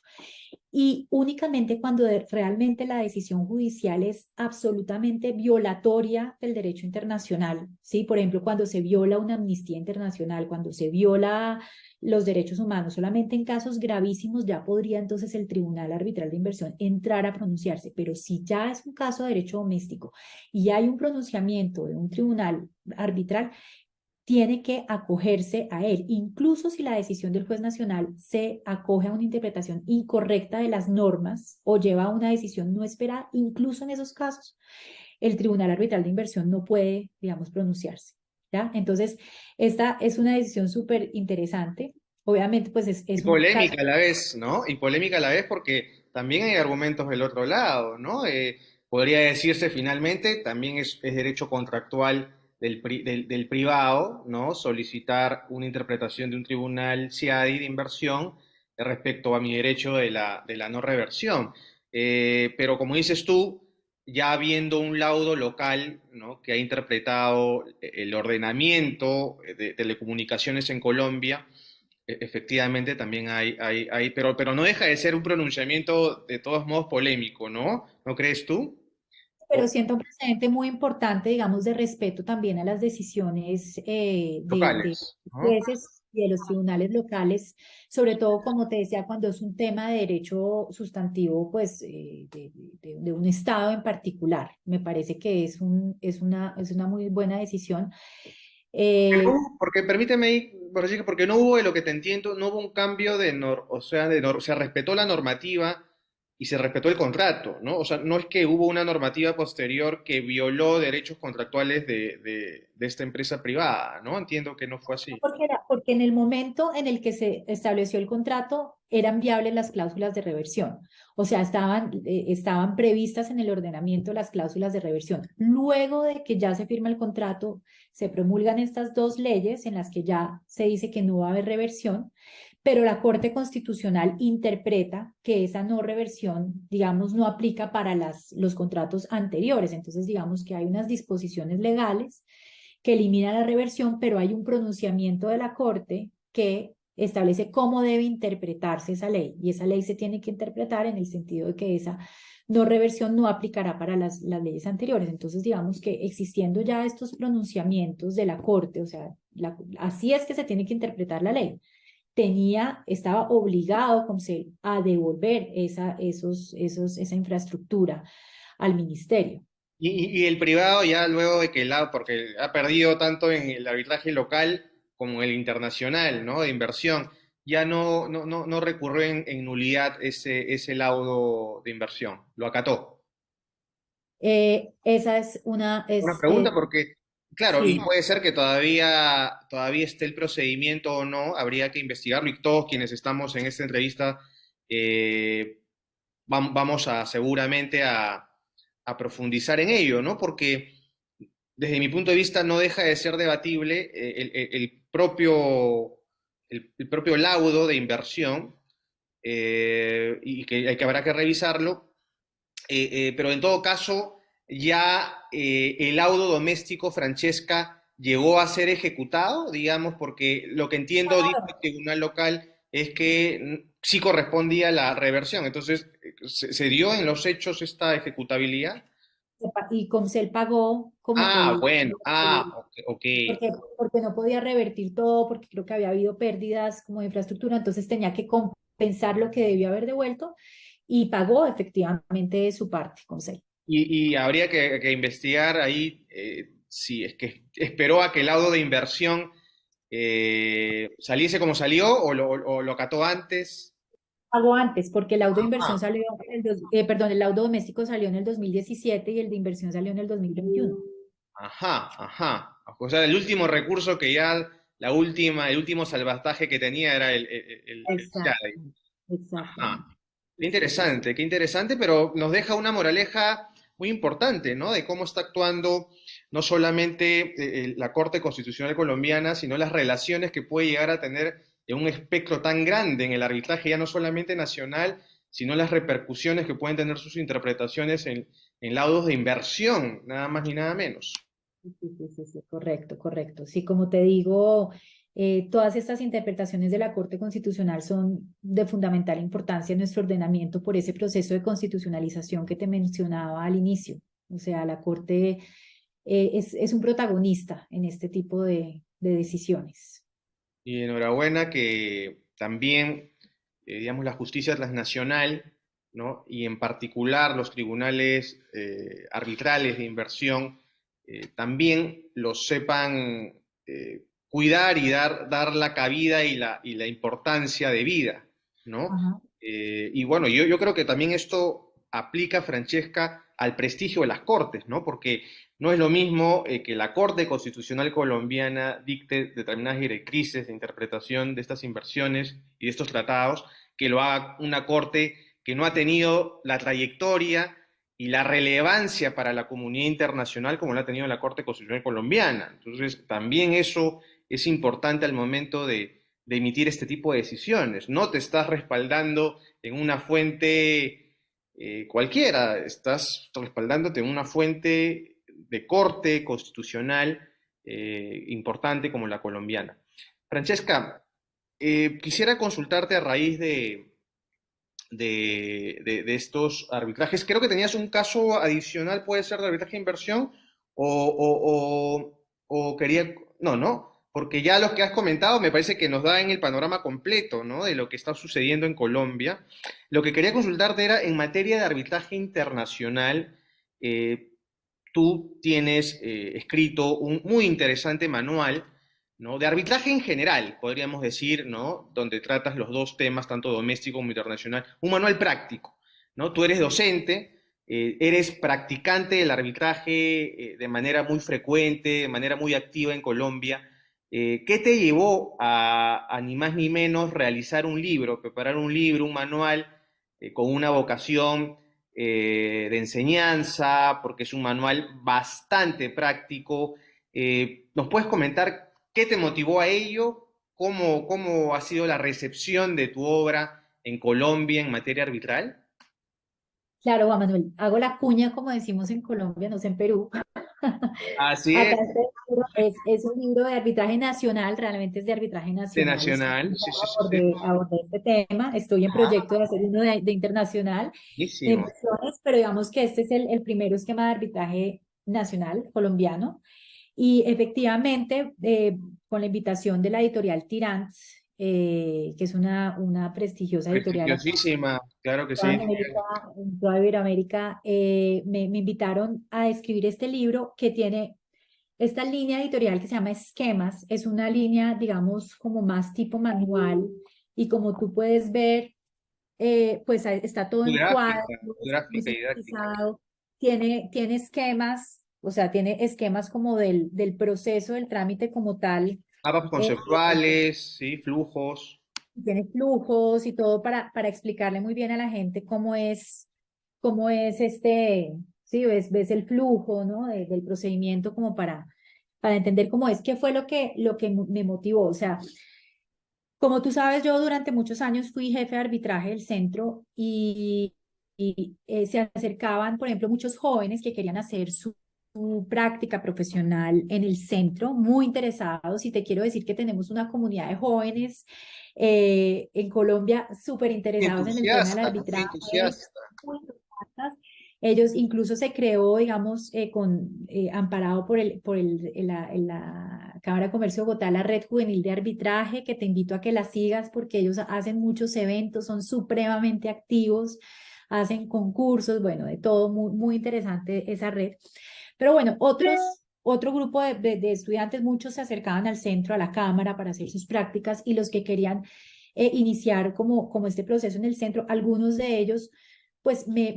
Y únicamente cuando realmente la decisión judicial es absolutamente violatoria del derecho internacional, ¿sí? Por ejemplo, cuando se viola una amnistía internacional, cuando se viola los derechos humanos, solamente en casos gravísimos ya podría entonces el Tribunal Arbitral de Inversión entrar a pronunciarse. Pero si ya es un caso de derecho doméstico y hay un pronunciamiento de un tribunal arbitral, tiene que acogerse a él, incluso si la decisión del juez nacional se acoge a una interpretación incorrecta de las normas o lleva a una decisión no esperada. Incluso en esos casos, el Tribunal Arbitral de Inversión no puede, digamos, pronunciarse, ¿ya? Entonces, esta es una decisión súper interesante. Obviamente, pues Y es un caso. polémica a la vez, ¿no? Y polémica a la vez porque también hay argumentos del otro lado, ¿no? Podría decirse finalmente, también es derecho contractual del privado, ¿no? Solicitar una interpretación de un tribunal CIADI de inversión respecto a mi derecho de la no reversión. Pero como dices tú, ya habiendo un laudo local, ¿no? Que ha interpretado el ordenamiento de telecomunicaciones en Colombia, efectivamente también pero no deja de ser un pronunciamiento de todos modos polémico, ¿no? ¿No crees tú? Pero siento un precedente muy importante, digamos, de respeto también a las decisiones de Locales, ¿no? jueces y de los tribunales locales, sobre todo, como te decía, cuando es un tema de derecho sustantivo, pues, de un estado en particular. Me parece que es una muy buena decisión. Eh, Porque permíteme ahí, Borges, porque no hubo, de lo que te entiendo, no hubo un cambio o sea, se respetó la normativa y se respetó el contrato, ¿no? O sea, no es que hubo una normativa posterior que violó derechos contractuales de esta empresa privada, ¿no? Entiendo que no fue así. Porque en el momento en el que se estableció el contrato eran viables las cláusulas de reversión, o sea, estaban previstas en el ordenamiento las cláusulas de reversión. Luego de que ya se firma el contrato, se promulgan estas dos leyes en las que ya se dice que no va a haber reversión, pero la Corte Constitucional interpreta que esa no reversión, digamos, no aplica para los contratos anteriores. Entonces, digamos que hay unas disposiciones legales que elimina la reversión, pero hay un pronunciamiento de la Corte que establece cómo debe interpretarse esa ley, y esa ley se tiene que interpretar en el sentido de que esa no reversión no aplicará para las leyes anteriores. Entonces, digamos que existiendo ya estos pronunciamientos de la Corte, o sea, así es que se tiene que interpretar la ley, estaba obligado como a devolver esa infraestructura al ministerio. Y el privado ya luego de que porque ha perdido tanto en el arbitraje local como en el internacional, ¿no? De inversión, ya no recurrió en nulidad ese laudo de inversión, lo acató. Esa es una, Una pregunta porque, claro, y sí. puede ser que todavía esté el procedimiento o no, habría que investigarlo y todos quienes estamos en esta entrevista eh, vamos a seguramente a profundizar en ello, ¿no? Porque desde mi punto de vista no deja de ser debatible el propio laudo de inversión y que habrá que revisarlo, pero en todo caso ya el laudo doméstico, Francesca, llegó a ser ejecutado, digamos, porque lo que entiendo dice el tribunal local es que sí correspondía a la reversión. Entonces, ¿se dio en los hechos esta ejecutabilidad? Y Comcel pagó como Ah, podía, bueno, ok, ok. porque, porque no podía revertir todo, porque creo que había habido pérdidas como de infraestructura, entonces tenía que compensar lo que debió haber devuelto y pagó efectivamente su parte, Comcel. Y habría que investigar ahí si es que esperó a que el laudo de inversión saliese como salió o lo acató antes. Pagó antes, porque el laudo de inversión Ah, salió, perdón, el laudo doméstico salió en el 2017 y el de inversión salió en el 2021. ajá, ajá. O sea, el último recurso que ya, la última, el último salvataje que tenía era el Exacto, Yadai. Ajá. exactamente. Qué interesante, pero nos deja una moraleja muy importante, ¿no? De cómo está actuando no solamente la Corte Constitucional colombiana, sino las relaciones que puede llegar a tener en un espectro tan grande en el arbitraje, ya no solamente nacional, sino las repercusiones que pueden tener sus interpretaciones en laudos de inversión, nada más ni nada menos. Sí, correcto, correcto. Sí, como te digo, todas estas interpretaciones de la Corte Constitucional son de fundamental importancia en nuestro ordenamiento por ese proceso de constitucionalización que te mencionaba al inicio. O sea, la Corte es un protagonista en este tipo de decisiones. Y enhorabuena que también, digamos, la justicia transnacional, ¿no? Y en particular los tribunales arbitrales de inversión, también los sepan cuidar y dar la cabida y la importancia de vida, ¿no? Ajá. Y bueno, yo creo que también esto aplica, Francesca, al prestigio de las cortes, ¿no? Porque no es lo mismo que la Corte Constitucional colombiana dicte determinadas directrices de interpretación de estas inversiones y de estos tratados, que lo haga una Corte que no ha tenido la trayectoria y la relevancia para la comunidad internacional como la ha tenido la Corte Constitucional colombiana. Entonces, también eso es importante al momento de emitir este tipo de decisiones. No te estás respaldando en una fuente cualquiera, estás respaldándote en una fuente de corte constitucional importante como la colombiana. Francesca, quisiera consultarte a raíz de estos arbitrajes. Creo que tenías un caso adicional, puede ser de arbitraje de inversión, o quería, no, no, porque ya los que has comentado me parece que nos da en el panorama completo, ¿no? De lo que está sucediendo en Colombia. Lo que quería consultarte era en materia de arbitraje internacional. eh, Tú tienes escrito un muy interesante manual, ¿no? De arbitraje en general, podríamos decir, ¿no? Donde tratas los dos temas, tanto doméstico como internacional. Un manual práctico, ¿no? Tú eres docente, eres practicante del arbitraje de manera muy frecuente, de manera muy activa en Colombia. ¿Qué te llevó a ni más ni menos realizar un libro, preparar un libro, un manual con una vocación de enseñanza, porque es un manual bastante práctico? ¿Nos puedes comentar qué te motivó a ello? ¿Cómo ha sido la recepción de tu obra en Colombia en materia arbitral? Claro, Juan Manuel, hago la cuña, como decimos en Colombia, no sé en Perú. Así Acá es, este libro es un libro de arbitraje nacional, realmente es de arbitraje de nacional. Nacional, sí, sí, sí, sí. Abordé este tema, estoy en proyecto de hacer uno de internacional, de Buenísimo. inversiones, pero digamos que este es el primero esquema de arbitraje nacional colombiano. Y efectivamente, con la invitación de la editorial Tirants, que es una prestigiosa editorial acá Prestigiosísima, claro que toda sí. América, en toda Iberoamérica, me invitaron a escribir este libro que tiene esta línea editorial que se llama Esquemas. Es una línea, digamos, como más tipo manual y como tú puedes ver, pues está todo Muy en cuadros, gráfica, muy muy gráfica y didáctica. sistematizado, tiene esquemas, o sea, tiene esquemas como del proceso del trámite como tal. Mapas eh, conceptuales, ¿sí? Flujos. Tiene flujos y todo para explicarle muy bien a la gente cómo es sí, ves el flujo, ¿no? Del procedimiento como para entender cómo es, qué fue lo que me motivó. O sea, como tú sabes, yo durante muchos años fui jefe de arbitraje del centro y se acercaban, por ejemplo, muchos jóvenes que querían hacer práctica profesional en el centro, muy interesados, y te quiero decir que tenemos una comunidad de jóvenes en Colombia súper interesados en el tema del Entusiasta, muy arbitraje, entusiasta. muy entusiastas. Ellos incluso se creó, digamos, amparado en la Cámara de Comercio de Bogotá, la Red Juvenil de Arbitraje, que te invito a que la sigas porque ellos hacen muchos eventos, son supremamente activos, hacen concursos, bueno, de todo, muy, muy interesante esa red. Pero bueno, otro grupo de estudiantes, muchos se acercaban al centro, a la cámara para hacer sus prácticas, y los que querían iniciar como este proceso en el centro, algunos de ellos pues me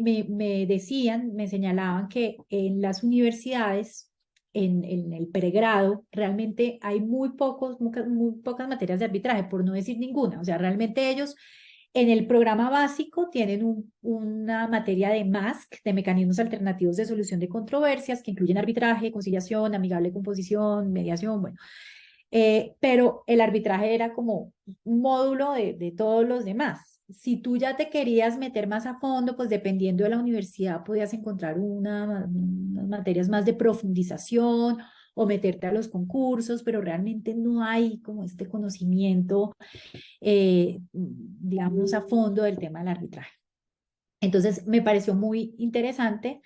decían, me señalaban que en las universidades, en el pregrado, realmente hay muy pocas materias de arbitraje, por no decir ninguna. O sea, realmente ellos en el programa básico tienen una materia de MASC, de mecanismos alternativos de solución de controversias, que incluyen arbitraje, conciliación, amigable composición, mediación, bueno. Pero el arbitraje era como un módulo de todos los demás. Si tú ya te querías meter más a fondo, pues dependiendo de la universidad podías encontrar unas materias más de profundización o meterte a los concursos, pero realmente no hay como este conocimiento, digamos, a fondo del tema del arbitraje. Entonces, me pareció muy interesante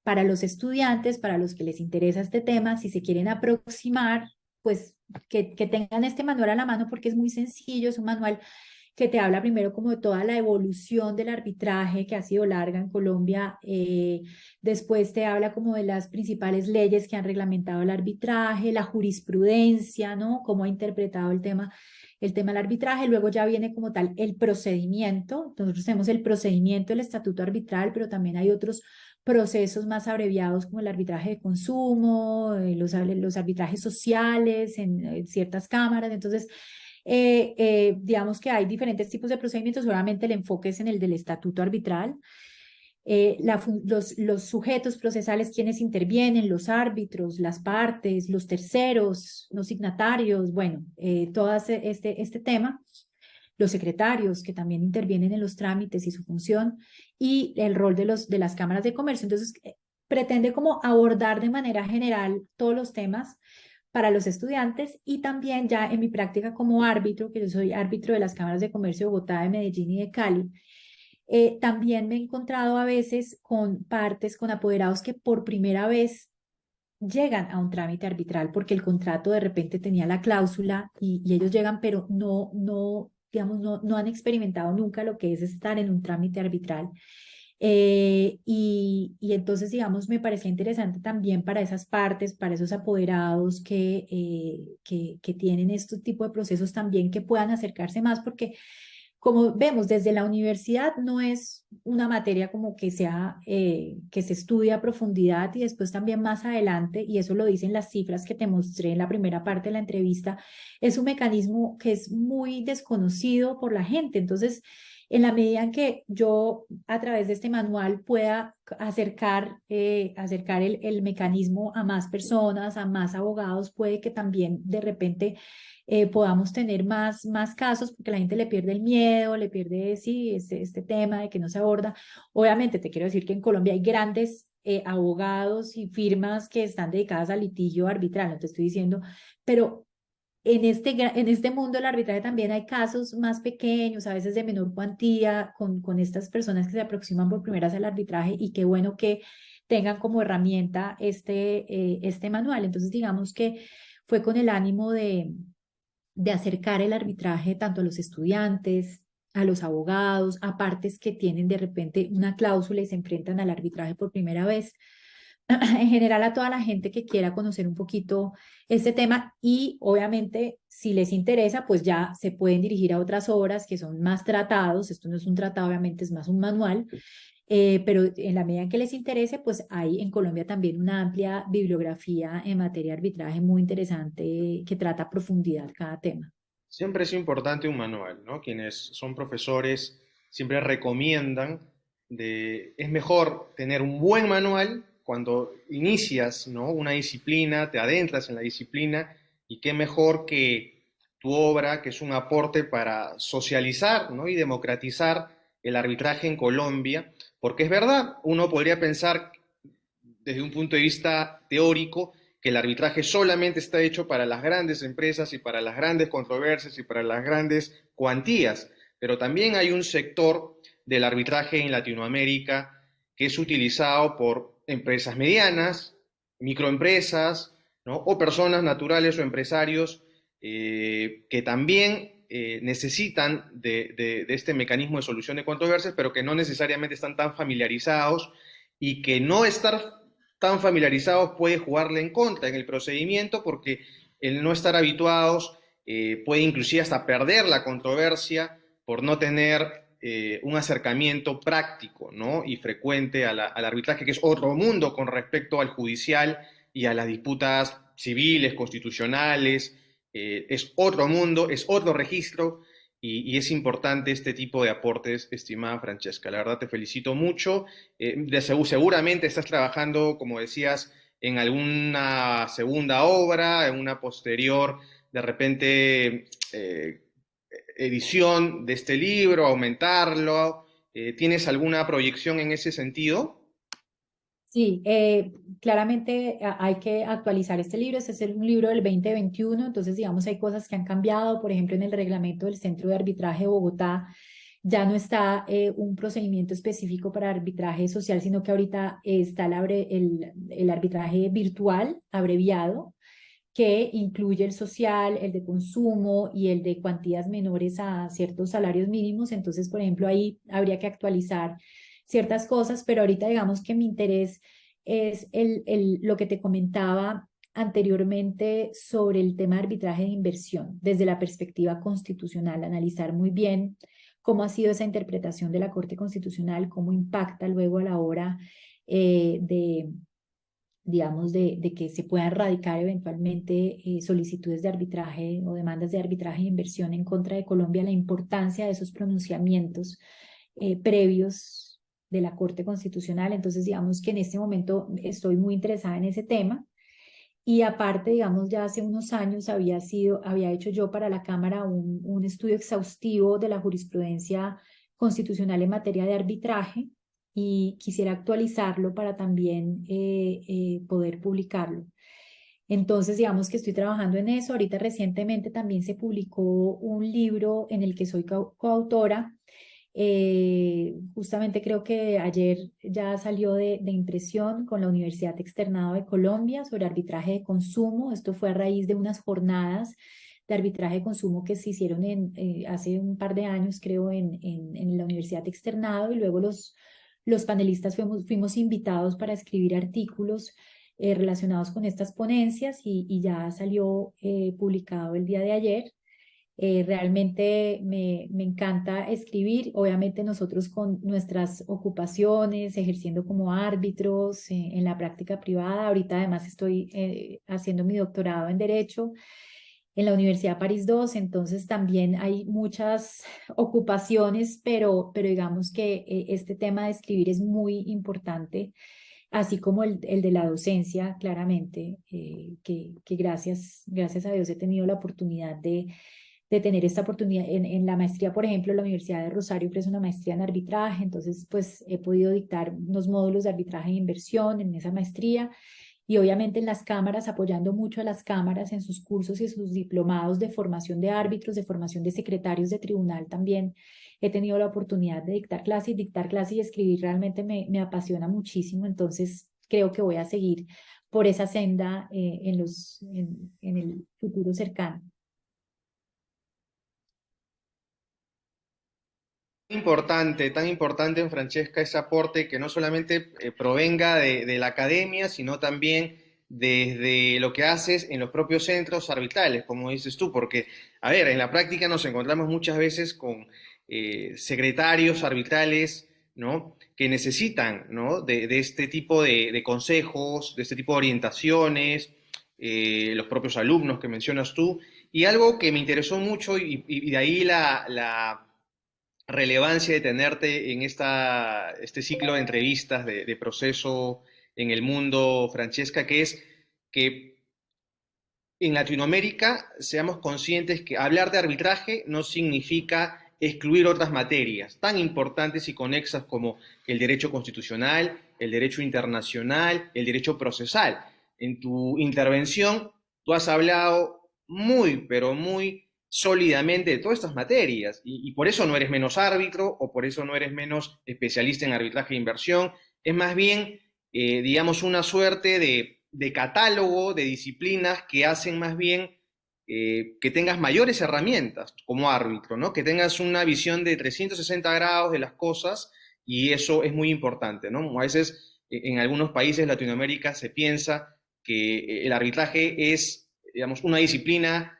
para los estudiantes, para los que les interesa este tema, si se quieren aproximar, pues que tengan este manual a la mano porque es muy sencillo, es un manual que te habla primero como de toda la evolución del arbitraje que ha sido larga en Colombia, después te habla como de las principales leyes que han reglamentado el arbitraje, la jurisprudencia, ¿no? Cómo ha interpretado el tema del arbitraje, luego ya viene como tal el procedimiento. Nosotros tenemos el procedimiento del estatuto arbitral, pero también hay otros procesos más abreviados como el arbitraje de consumo, los arbitrajes sociales en ciertas cámaras. Entonces, digamos que hay diferentes tipos de procedimientos, solamente el enfoque es en el del estatuto arbitral. Los sujetos procesales, quienes intervienen, los árbitros, las partes, los terceros, los signatarios, bueno, todo este tema, los secretarios que también intervienen en los trámites y su función, y el rol de las cámaras de comercio. Entonces, pretende como abordar de manera general todos los temas para los estudiantes, y también ya en mi práctica como árbitro, que yo soy árbitro de las cámaras de comercio de Bogotá, de Medellín y de Cali, también me he encontrado a veces con partes, con apoderados que por primera vez llegan a un trámite arbitral porque el contrato de repente tenía la cláusula, y ellos llegan, pero digamos, no han experimentado nunca lo que es estar en un trámite arbitral. Y entonces, digamos, me parecía interesante también para esas partes, para esos apoderados que tienen este tipo de procesos también, que puedan acercarse más, porque como vemos desde la universidad no es una materia como que se estudia a profundidad, y después también más adelante, y eso lo dicen las cifras que te mostré en la primera parte de la entrevista, es un mecanismo que es muy desconocido por la gente. Entonces, en la medida en que yo a través de este manual pueda acercar el mecanismo a más personas, a más abogados, puede que también de repente podamos tener más casos, porque la gente le pierde el miedo, le pierde, sí, este tema de que no se aborda. Obviamente te quiero decir que en Colombia hay grandes abogados y firmas que están dedicadas al litigio arbitral, no te estoy diciendo, pero en este mundo del arbitraje también hay casos más pequeños, a veces de menor cuantía, con estas personas que se aproximan por primera vez al arbitraje, y qué bueno que tengan como herramienta este manual. Entonces, digamos que fue con el ánimo de acercar el arbitraje tanto a los estudiantes, a los abogados, a partes que tienen de repente una cláusula y se enfrentan al arbitraje por primera vez. En general, a toda la gente que quiera conocer un poquito este tema, y obviamente si les interesa, pues ya se pueden dirigir a otras obras que son más tratados. Esto no es un tratado, obviamente es más un manual, pero en la medida en que les interese, pues hay en Colombia también una amplia bibliografía en materia de arbitraje muy interesante que trata a profundidad cada tema. Siempre es importante un manual, ¿no? Quienes son profesores siempre recomiendan es mejor tener un buen manual cuando inicias, ¿no? Una disciplina, te adentras en la disciplina, y qué mejor que tu obra, que es un aporte para socializar, ¿no? Y democratizar el arbitraje en Colombia, porque es verdad, uno podría pensar desde un punto de vista teórico, que el arbitraje solamente está hecho para las grandes empresas y para las grandes controversias y para las grandes cuantías, pero también hay un sector del arbitraje en Latinoamérica que es utilizado por empresas medianas, microempresas, ¿no? O personas naturales o empresarios que también necesitan de este mecanismo de solución de controversias, pero que no necesariamente están tan familiarizados y que no estar tan familiarizados puede jugarle en contra en el procedimiento porque el no estar habituados puede inclusive hasta perder la controversia por no tener un acercamiento práctico, ¿no? Y frecuente al arbitraje, que es otro mundo con respecto al judicial y a las disputas civiles, constitucionales, es otro mundo, es otro registro y es importante este tipo de aportes, estimada Francesca. La verdad te felicito mucho. Seguramente estás trabajando, como decías, en alguna segunda obra, en una posterior, de repente, edición de este libro, aumentarlo. ¿Tienes alguna proyección en ese sentido? Sí, claramente hay que actualizar este libro. Este es un libro del 2021, entonces digamos hay cosas que han cambiado. Por ejemplo, en el reglamento del Centro de Arbitraje de Bogotá ya no está un procedimiento específico para arbitraje social, sino que ahorita está el arbitraje virtual abreviado, que incluye el social, el de consumo y el de cuantías menores a ciertos salarios mínimos. Entonces, por ejemplo, ahí habría que actualizar ciertas cosas, pero ahorita digamos que mi interés es lo que te comentaba anteriormente sobre el tema de arbitraje de inversión desde la perspectiva constitucional, analizar muy bien cómo ha sido esa interpretación de la Corte Constitucional, cómo impacta luego a la hora de digamos, de que se puedan radicar eventualmente solicitudes de arbitraje o demandas de arbitraje de inversión en contra de Colombia, la importancia de esos pronunciamientos previos de la Corte Constitucional. Entonces, digamos que en este momento estoy muy interesada en ese tema. Y aparte, digamos, ya hace unos años había hecho yo para la Cámara un estudio exhaustivo de la jurisprudencia constitucional en materia de arbitraje y quisiera actualizarlo para también poder publicarlo. Entonces, digamos que estoy trabajando en eso. Ahorita recientemente también se publicó un libro en el que soy coautora. Justamente creo que ayer ya salió de impresión con la Universidad Externado de Colombia sobre arbitraje de consumo. Esto fue a raíz de unas jornadas de arbitraje de consumo que se hicieron hace un par de años, creo, en la Universidad Externado, y luego los panelistas fuimos invitados para escribir artículos relacionados con estas ponencias y ya salió publicado el día de ayer. Realmente me encanta escribir, obviamente nosotros con nuestras ocupaciones, ejerciendo como árbitros en la práctica privada. Ahorita además estoy haciendo mi doctorado en Derecho en la Universidad París II, entonces también hay muchas ocupaciones, pero digamos que este tema de escribir es muy importante, así como el de la docencia, claramente, que gracias a Dios he tenido la oportunidad de tener esta oportunidad. En la maestría, por ejemplo, la Universidad de Rosario ofrece una maestría en arbitraje, entonces pues he podido dictar unos módulos de arbitraje e inversión en esa maestría y obviamente en las cámaras, apoyando mucho a las cámaras en sus cursos y sus diplomados de formación de árbitros, de formación de secretarios de tribunal también. He tenido la oportunidad de dictar clases y escribir realmente me apasiona muchísimo, entonces creo que voy a seguir por esa senda en el futuro cercano. Tan importante, Francesca, ese aporte que no solamente provenga de la academia, sino también desde lo que haces en los propios centros arbitrales, como dices tú, porque, a ver, en la práctica nos encontramos muchas veces con secretarios arbitrales, ¿no? Que necesitan, ¿no? De este tipo de consejos, de este tipo de orientaciones, los propios alumnos que mencionas tú, y algo que me interesó mucho y de ahí la relevancia de tenerte en este ciclo de entrevistas de proceso en el mundo, Francesca, que es que en Latinoamérica seamos conscientes que hablar de arbitraje no significa excluir otras materias tan importantes y conexas como el derecho constitucional, el derecho internacional, el derecho procesal. En tu intervención, tú has hablado muy, pero muy sólidamente de todas estas materias y por eso no eres menos árbitro o por eso no eres menos especialista en arbitraje de inversión. Es más bien, digamos, una suerte de catálogo de disciplinas que hacen más bien que tengas mayores herramientas como árbitro, ¿no? Que tengas una visión de 360 grados de las cosas y eso es muy importante, ¿no? A veces en algunos países de Latinoamérica se piensa que el arbitraje es, digamos, una disciplina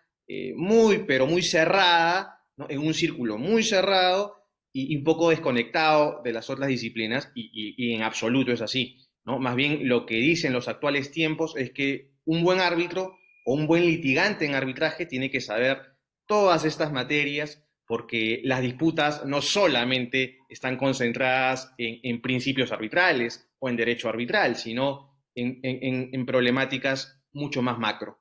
muy, pero muy cerrada, ¿no? En un círculo muy cerrado y un poco desconectado de las otras disciplinas y en absoluto es así, ¿no? Más bien lo que dicen los actuales tiempos es que un buen árbitro o un buen litigante en arbitraje tiene que saber todas estas materias porque las disputas no solamente están concentradas en principios arbitrales o en derecho arbitral, sino en problemáticas mucho más macro.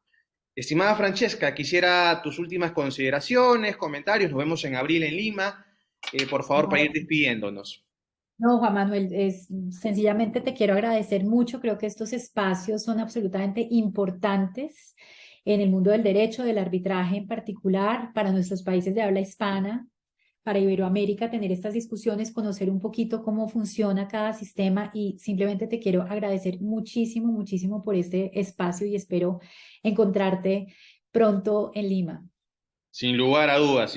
Estimada Francesca, quisiera tus últimas consideraciones, comentarios. Nos vemos en abril en Lima. Por favor, para ir No, despidiéndonos. no, Juan Manuel, sencillamente te quiero agradecer mucho. Creo que estos espacios son absolutamente importantes en el mundo del derecho, del arbitraje en particular, para nuestros países de habla hispana, para Iberoamérica, tener estas discusiones, conocer un poquito cómo funciona cada sistema y simplemente te quiero agradecer muchísimo, muchísimo por este espacio y espero encontrarte pronto en Lima. Sin lugar a dudas,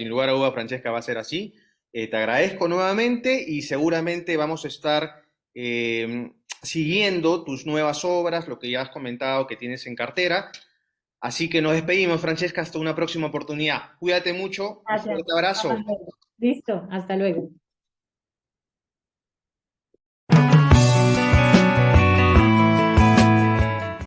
Francesca, va a ser así. Te agradezco nuevamente y seguramente vamos a estar siguiendo tus nuevas obras, lo que ya has comentado que tienes en cartera. Así que nos despedimos, Francesca, hasta una próxima oportunidad. Cuídate mucho, un Gracias. fuerte abrazo. Listo, hasta luego.